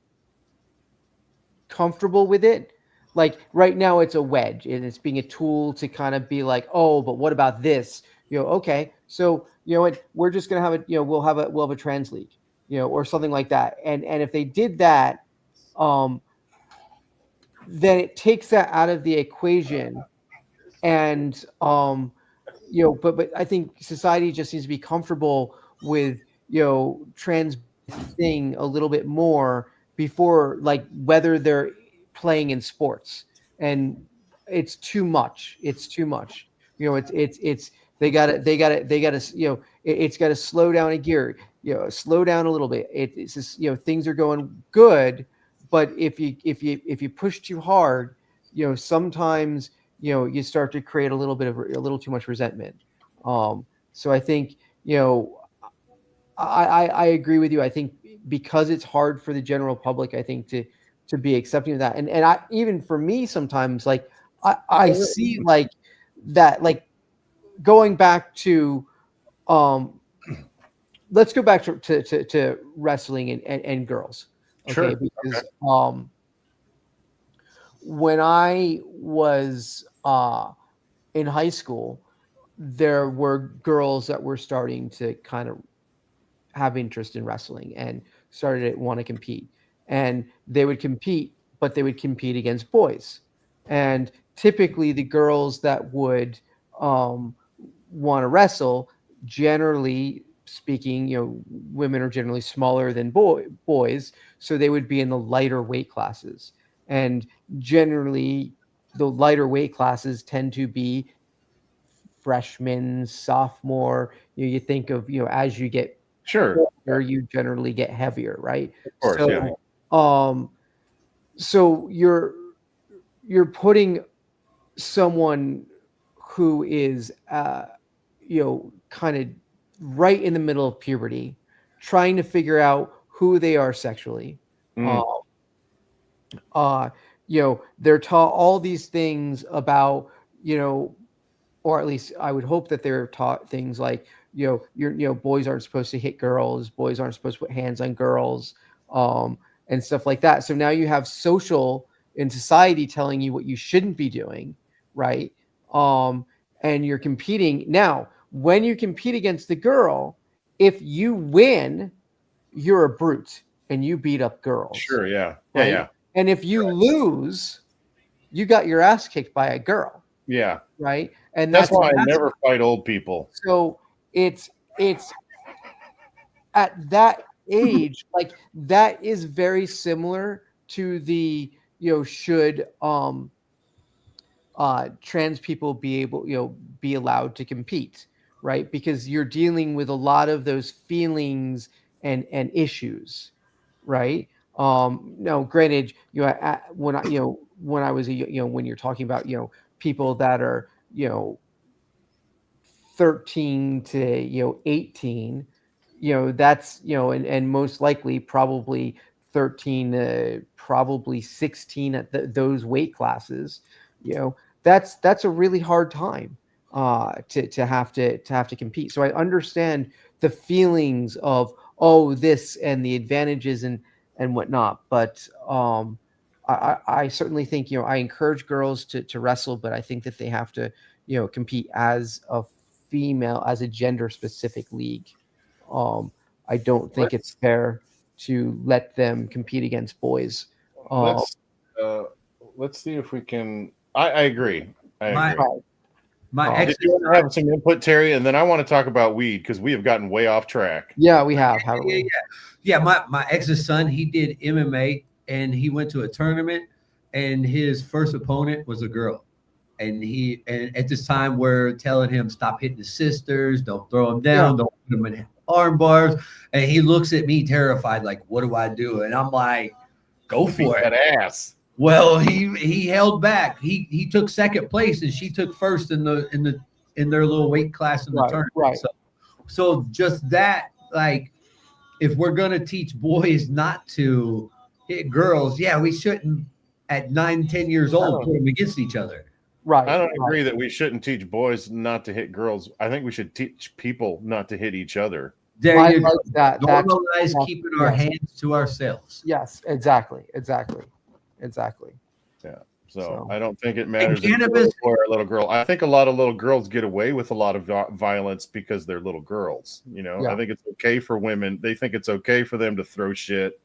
comfortable with it, like right now it's a wedge and it's being a tool to kind of be like, oh, but what about this? Okay, so what, we're just gonna have a we'll have a trans league, or something like that. And if they did that, then it takes that out of the equation. And but I think society just needs to be comfortable with trans thing a little bit more before, like, whether they're playing in sports. And it's too much. It's they got to it's got to slow down a gear, slow down a little bit. It's just things are going good, but if you push too hard, sometimes you start to create a little too much resentment. So I think I agree with you. I think because it's hard for the general public, I think to be accepting of that. And I, even for me, sometimes like I see like that, like going back to let's go back to wrestling and girls. Okay. Sure. Because when I was in high school, there were girls that were starting to kind of have interest in wrestling and started to want to compete. And they would compete, but they would compete against boys. And typically the girls that would want to wrestle, generally speaking, women are generally smaller than boys. So they would be in the lighter weight classes. And generally the lighter weight classes tend to be freshman, sophomore. You think of, as you get Sure. older, you generally get heavier, right? Of course, yeah. So you're putting someone who is kind of right in the middle of puberty, trying to figure out who they are sexually. They're taught all these things about, or at least I would hope that they're taught things like, boys aren't supposed to hit girls, boys aren't supposed to put hands on girls, and stuff like that. So now you have social and society telling you what you shouldn't be doing, right? And you're competing. Now, when you compete against the girl, if you win, you're a brute and you beat up girls. Sure, yeah. Right? Yeah. And if you lose, you got your ass kicked by a girl. Yeah. Right. And that's why I never fight old people. So it's at that age, like that is very similar to the, should trans people be able, be allowed to compete, right? Because you're dealing with a lot of those feelings and issues, right? No, granted, when I was when you're talking about, people that are, 13 to 18, that's and most likely probably 13 to probably 16 at those weight classes, that's a really hard time to have to compete. So I understand the feelings of this and the advantages and whatnot, but I certainly think I encourage girls to wrestle, but I think that they have to compete as a female, as a gender specific league. I don't think it's fair to let them compete against boys. Let's see if we can. I agree. I agree. Did you want to have some input, Terry? And then I want to talk about weed because we have gotten way off track. Yeah, we have. Yeah. My ex's son, he did MMA and he went to a tournament and his first opponent was a girl. And at this time we're telling him, stop hitting his sisters, don't throw him down, don't put him in arm bars. And he looks at me terrified, like, what do I do? And I'm like, go for it. That ass. Well, he held back. He took second place and she took first in their little weight class in the tournament. Right. So just that, like, if we're gonna teach boys not to hit girls, we shouldn't at 9-10 years old put them against each other. Right. I don't agree that we shouldn't teach boys not to hit girls. I think we should teach people not to hit each other. There you go. That. Normalize keeping our hands to ourselves. Yes, exactly. Yeah. So I don't think it matters cannabis or a little girl. I think a lot of little girls get away with a lot of violence because they're little girls. I think it's okay for women. They think it's okay for them to throw shit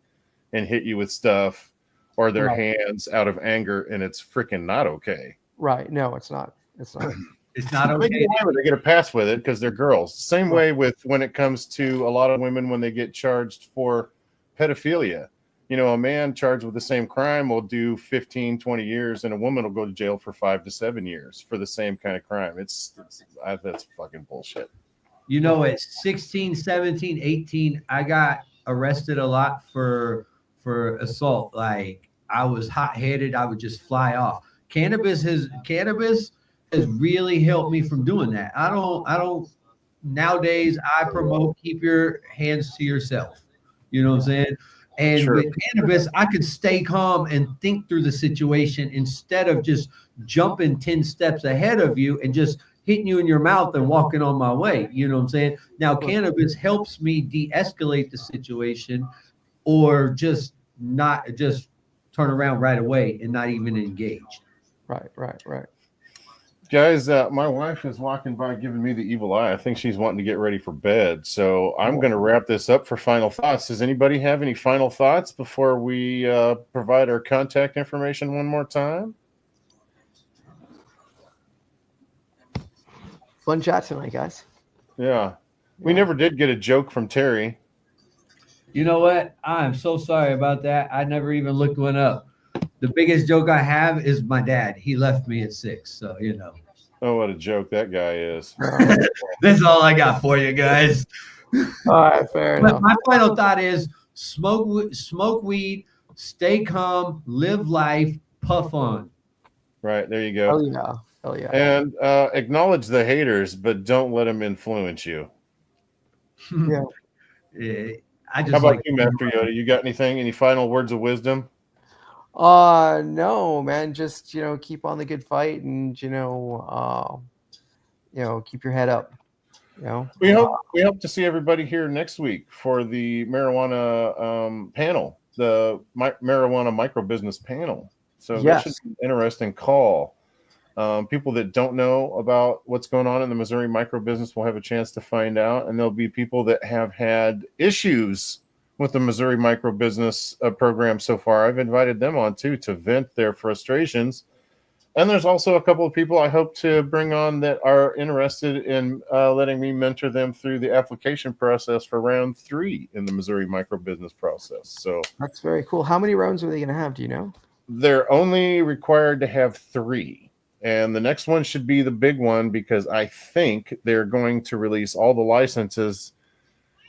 and hit you with stuff or their hands out of anger, and it's freaking not okay. Right. No, it's not. It's not okay. They get a pass with it because they're girls. Same way with when it comes to a lot of women when they get charged for pedophilia. A man charged with the same crime will do 15, 20 years, and a woman will go to jail for 5 to 7 years for the same kind of crime. That's fucking bullshit. At 16, 17, 18, I got arrested a lot for assault. Like, I was hot-headed. I would just fly off. Cannabis has really helped me from doing that. I don't nowadays I promote keep your hands to yourself. You know what I'm saying? And with cannabis, I could stay calm and think through the situation instead of just jumping 10 steps ahead of you and just hitting you in your mouth and walking on my way. You know what I'm saying? Now, cannabis helps me de-escalate the situation or just turn around right away and not even engage. Right. Guys, my wife is walking by giving me the evil eye. I think she's wanting to get ready for bed. So I'm going to wrap this up for final thoughts. Does anybody have any final thoughts before we provide our contact information one more time? Fun chat tonight, guys. Yeah. We never did get a joke from Terry. You know what? I'm so sorry about that. I never even looked one up. The biggest joke I have is my dad. He left me at 6. So, Oh, what a joke that guy is. That's all I got for you guys. All right, fair But enough. my final thought is smoke weed, stay calm, live life, puff on. Right, there you go. Hell yeah. Hell yeah. And acknowledge the haters, but don't let them influence you. Yeah. I just How about like you, Master Yoda? You got anything? Any final words of wisdom? No, man. Just keep on the good fight, and keep your head up. We hope to see everybody here next week for the marijuana panel, the marijuana micro business panel. So that should be an interesting call. People that don't know about what's going on in the Missouri micro business will have a chance to find out, and there'll be people that have had issues with the Missouri micro business program so far. I've invited them on too to vent their frustrations. And there's also a couple of people I hope to bring on that are interested in letting me mentor them through the application process for round 3 in the Missouri micro business process. So that's very cool. How many rounds are they going to have? Do you know? They're only required to have 3. And the next one should be the big one, because I think they're going to release all the licenses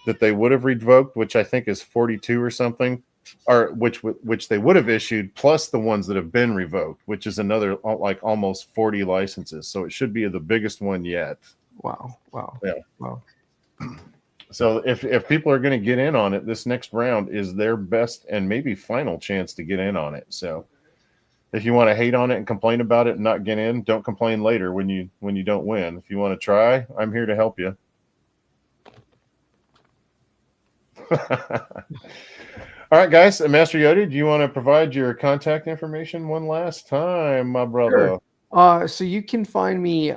that they would have revoked, which I think is 42 or something, or which they would have issued, plus the ones that have been revoked, which is another like almost 40 licenses. So it should be the biggest one yet. Wow. Yeah. Wow. So if people are going to get in on it, this next round is their best and maybe final chance to get in on it. So if you want to hate on it and complain about it and not get in, don't complain later when you don't win. If you want to try, I'm here to help you. All right, guys. Master Yoda, do you want to provide your contact information one last time, my brother? Sure. So you can find me at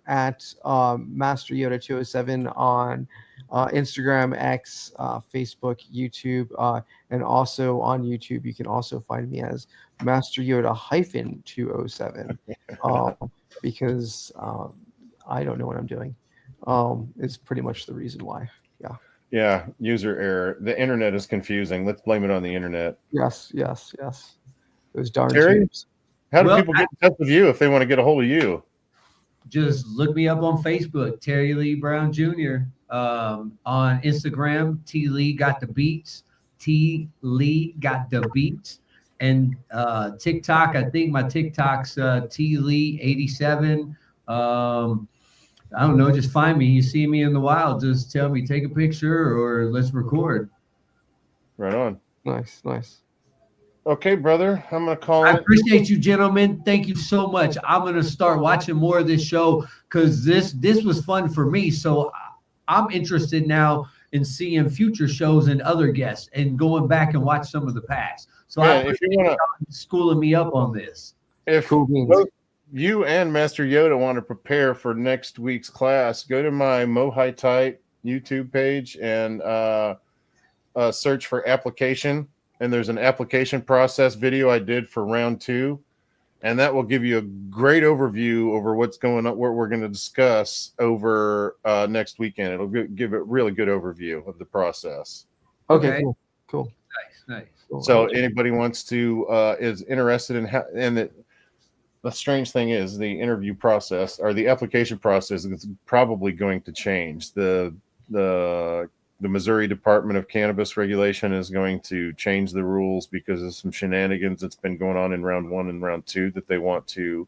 Master Yoda 207 on Instagram, X, Facebook, YouTube, and also on YouTube. You can also find me as Master Yoda -207 because I don't know what I'm doing. Is pretty much the reason why. Yeah, user error. The internet is confusing. Let's blame it on the internet. Yes. Those darn Terry, tubes. how do people get in touch with you if they want to get a hold of you? Just look me up on Facebook, Terry Lee Brown Jr. On Instagram, T Lee got the beats. T Lee got the beats. And TikTok, I think my TikTok's T Lee 87. I don't know, just find me. You see me in the wild, just tell me, take a picture or let's record. Right on. Nice. Okay, brother. I'm going to call I it. appreciate you, gentlemen. Thank you so much. I'm going to start watching more of this show because this was fun for me. So I'm interested now in seeing future shows and other guests and going back and watch some of the past. So I appreciate you schooling me up on this. If both you and Master Yoda want to prepare for next week's class, go to my Mohai Tight YouTube page and search for application. And there's an application process video I did for round 2. And that will give you a great overview over what's going on, what we're going to discuss over next weekend. It'll give a really good overview of the process. Okay. Cool. Nice. Cool. So anybody wants to, is interested in how, and the strange thing is the interview process or the application process is probably going to change. The Missouri Department of Cannabis Regulation is going to change the rules because of some shenanigans that's been going on in round 1 and round 2 that they want to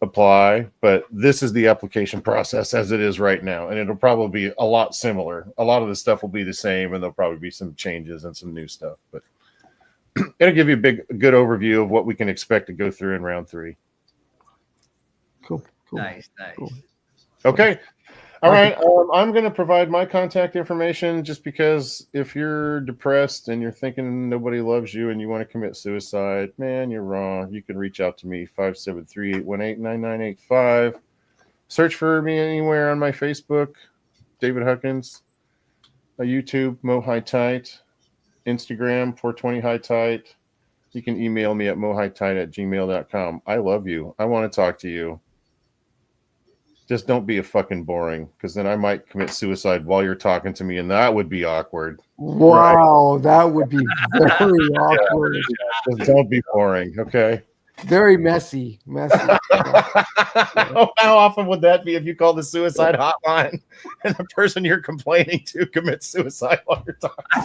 apply. But this is the application process as it is right now. And it'll probably be a lot similar. A lot of the stuff will be the same, and there'll probably be some changes and some new stuff. But it'll give you a good overview of what we can expect to go through in round 3. Cool. Nice. Cool. Okay. All right. I'm going to provide my contact information just because if you're depressed and you're thinking nobody loves you and you want to commit suicide, man, you're wrong. You can reach out to me, 573-818-9985. Search for me anywhere on my Facebook, David Huckins, YouTube, Mo High Tight, Instagram, 420 High Tight. You can email me at mohightight@gmail.com. I love you. I want to talk to you. Just don't be a fucking boring, because then I might commit suicide while you're talking to me, and that would be awkward. Wow, right? That would be very awkward. Just don't be boring, okay? Very messy. How often would that be if you call the suicide hotline and the person you're complaining to commits suicide while you're talking? I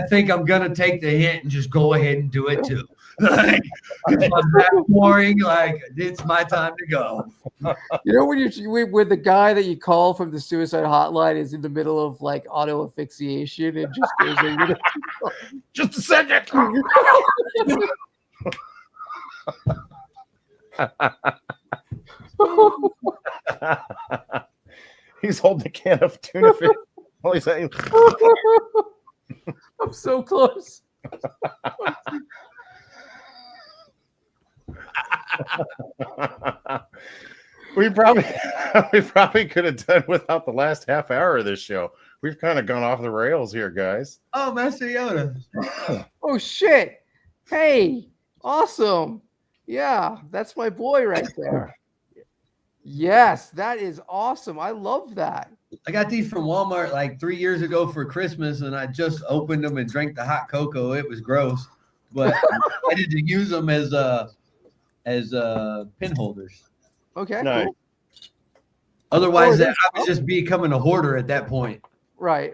think I'm gonna take the hint and just go ahead and do it too. Like, if I'm that boring, like it's my time to go. You know when the guy that you call from the suicide hotline is in the middle of like auto asphyxiation and just goes over Just a second. He's holding a can of tuna fish. All he's saying, I'm so close. we probably could have done without the last half hour of this show. We've kind of gone off the rails here, guys. Oh, Master Yoda. Oh shit. Hey, awesome. Yeah, that's my boy right there. Yes, that is awesome. I love that. I got these from Walmart like 3 years ago for Christmas, and I just opened them and drank the hot cocoa. It was gross, but I did to use them as pin holders. Okay. Nice. Cool. Otherwise, I was just becoming a hoarder at that point. Right.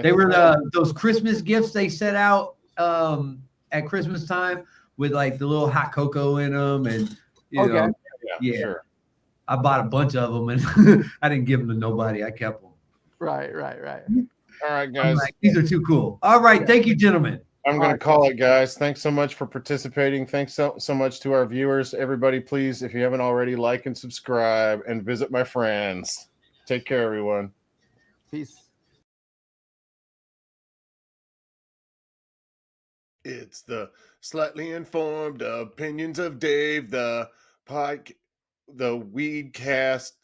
They were those Christmas gifts they set out at Christmas time with like the little hot cocoa in them, and you know, yeah. Sure. I bought a bunch of them, and I didn't give them to nobody. I kept them. Right. All right, guys. Like, these are too cool. All right, thank you, gentlemen. I'm going to call it, guys. Thanks so much for participating. Thanks so much to our viewers. Everybody, please, if you haven't already, like and subscribe and visit my friends. Take care, everyone. Peace. It's the slightly informed opinions of Dave, the weed cast.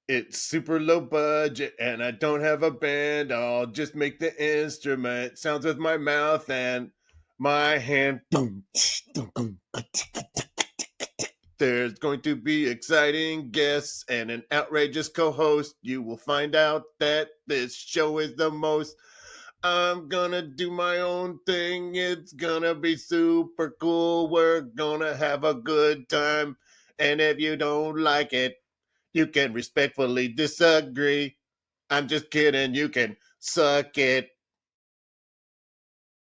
It's super low budget, and I don't have a band. I'll just make the instrument sounds with my mouth and my hand. There's going to be exciting guests and an outrageous co-host. You will find out that this show is the most. I'm gonna do my own thing. It's gonna be super cool. We're gonna have a good time. And if you don't like it, you can respectfully disagree. I'm just kidding. You can suck it.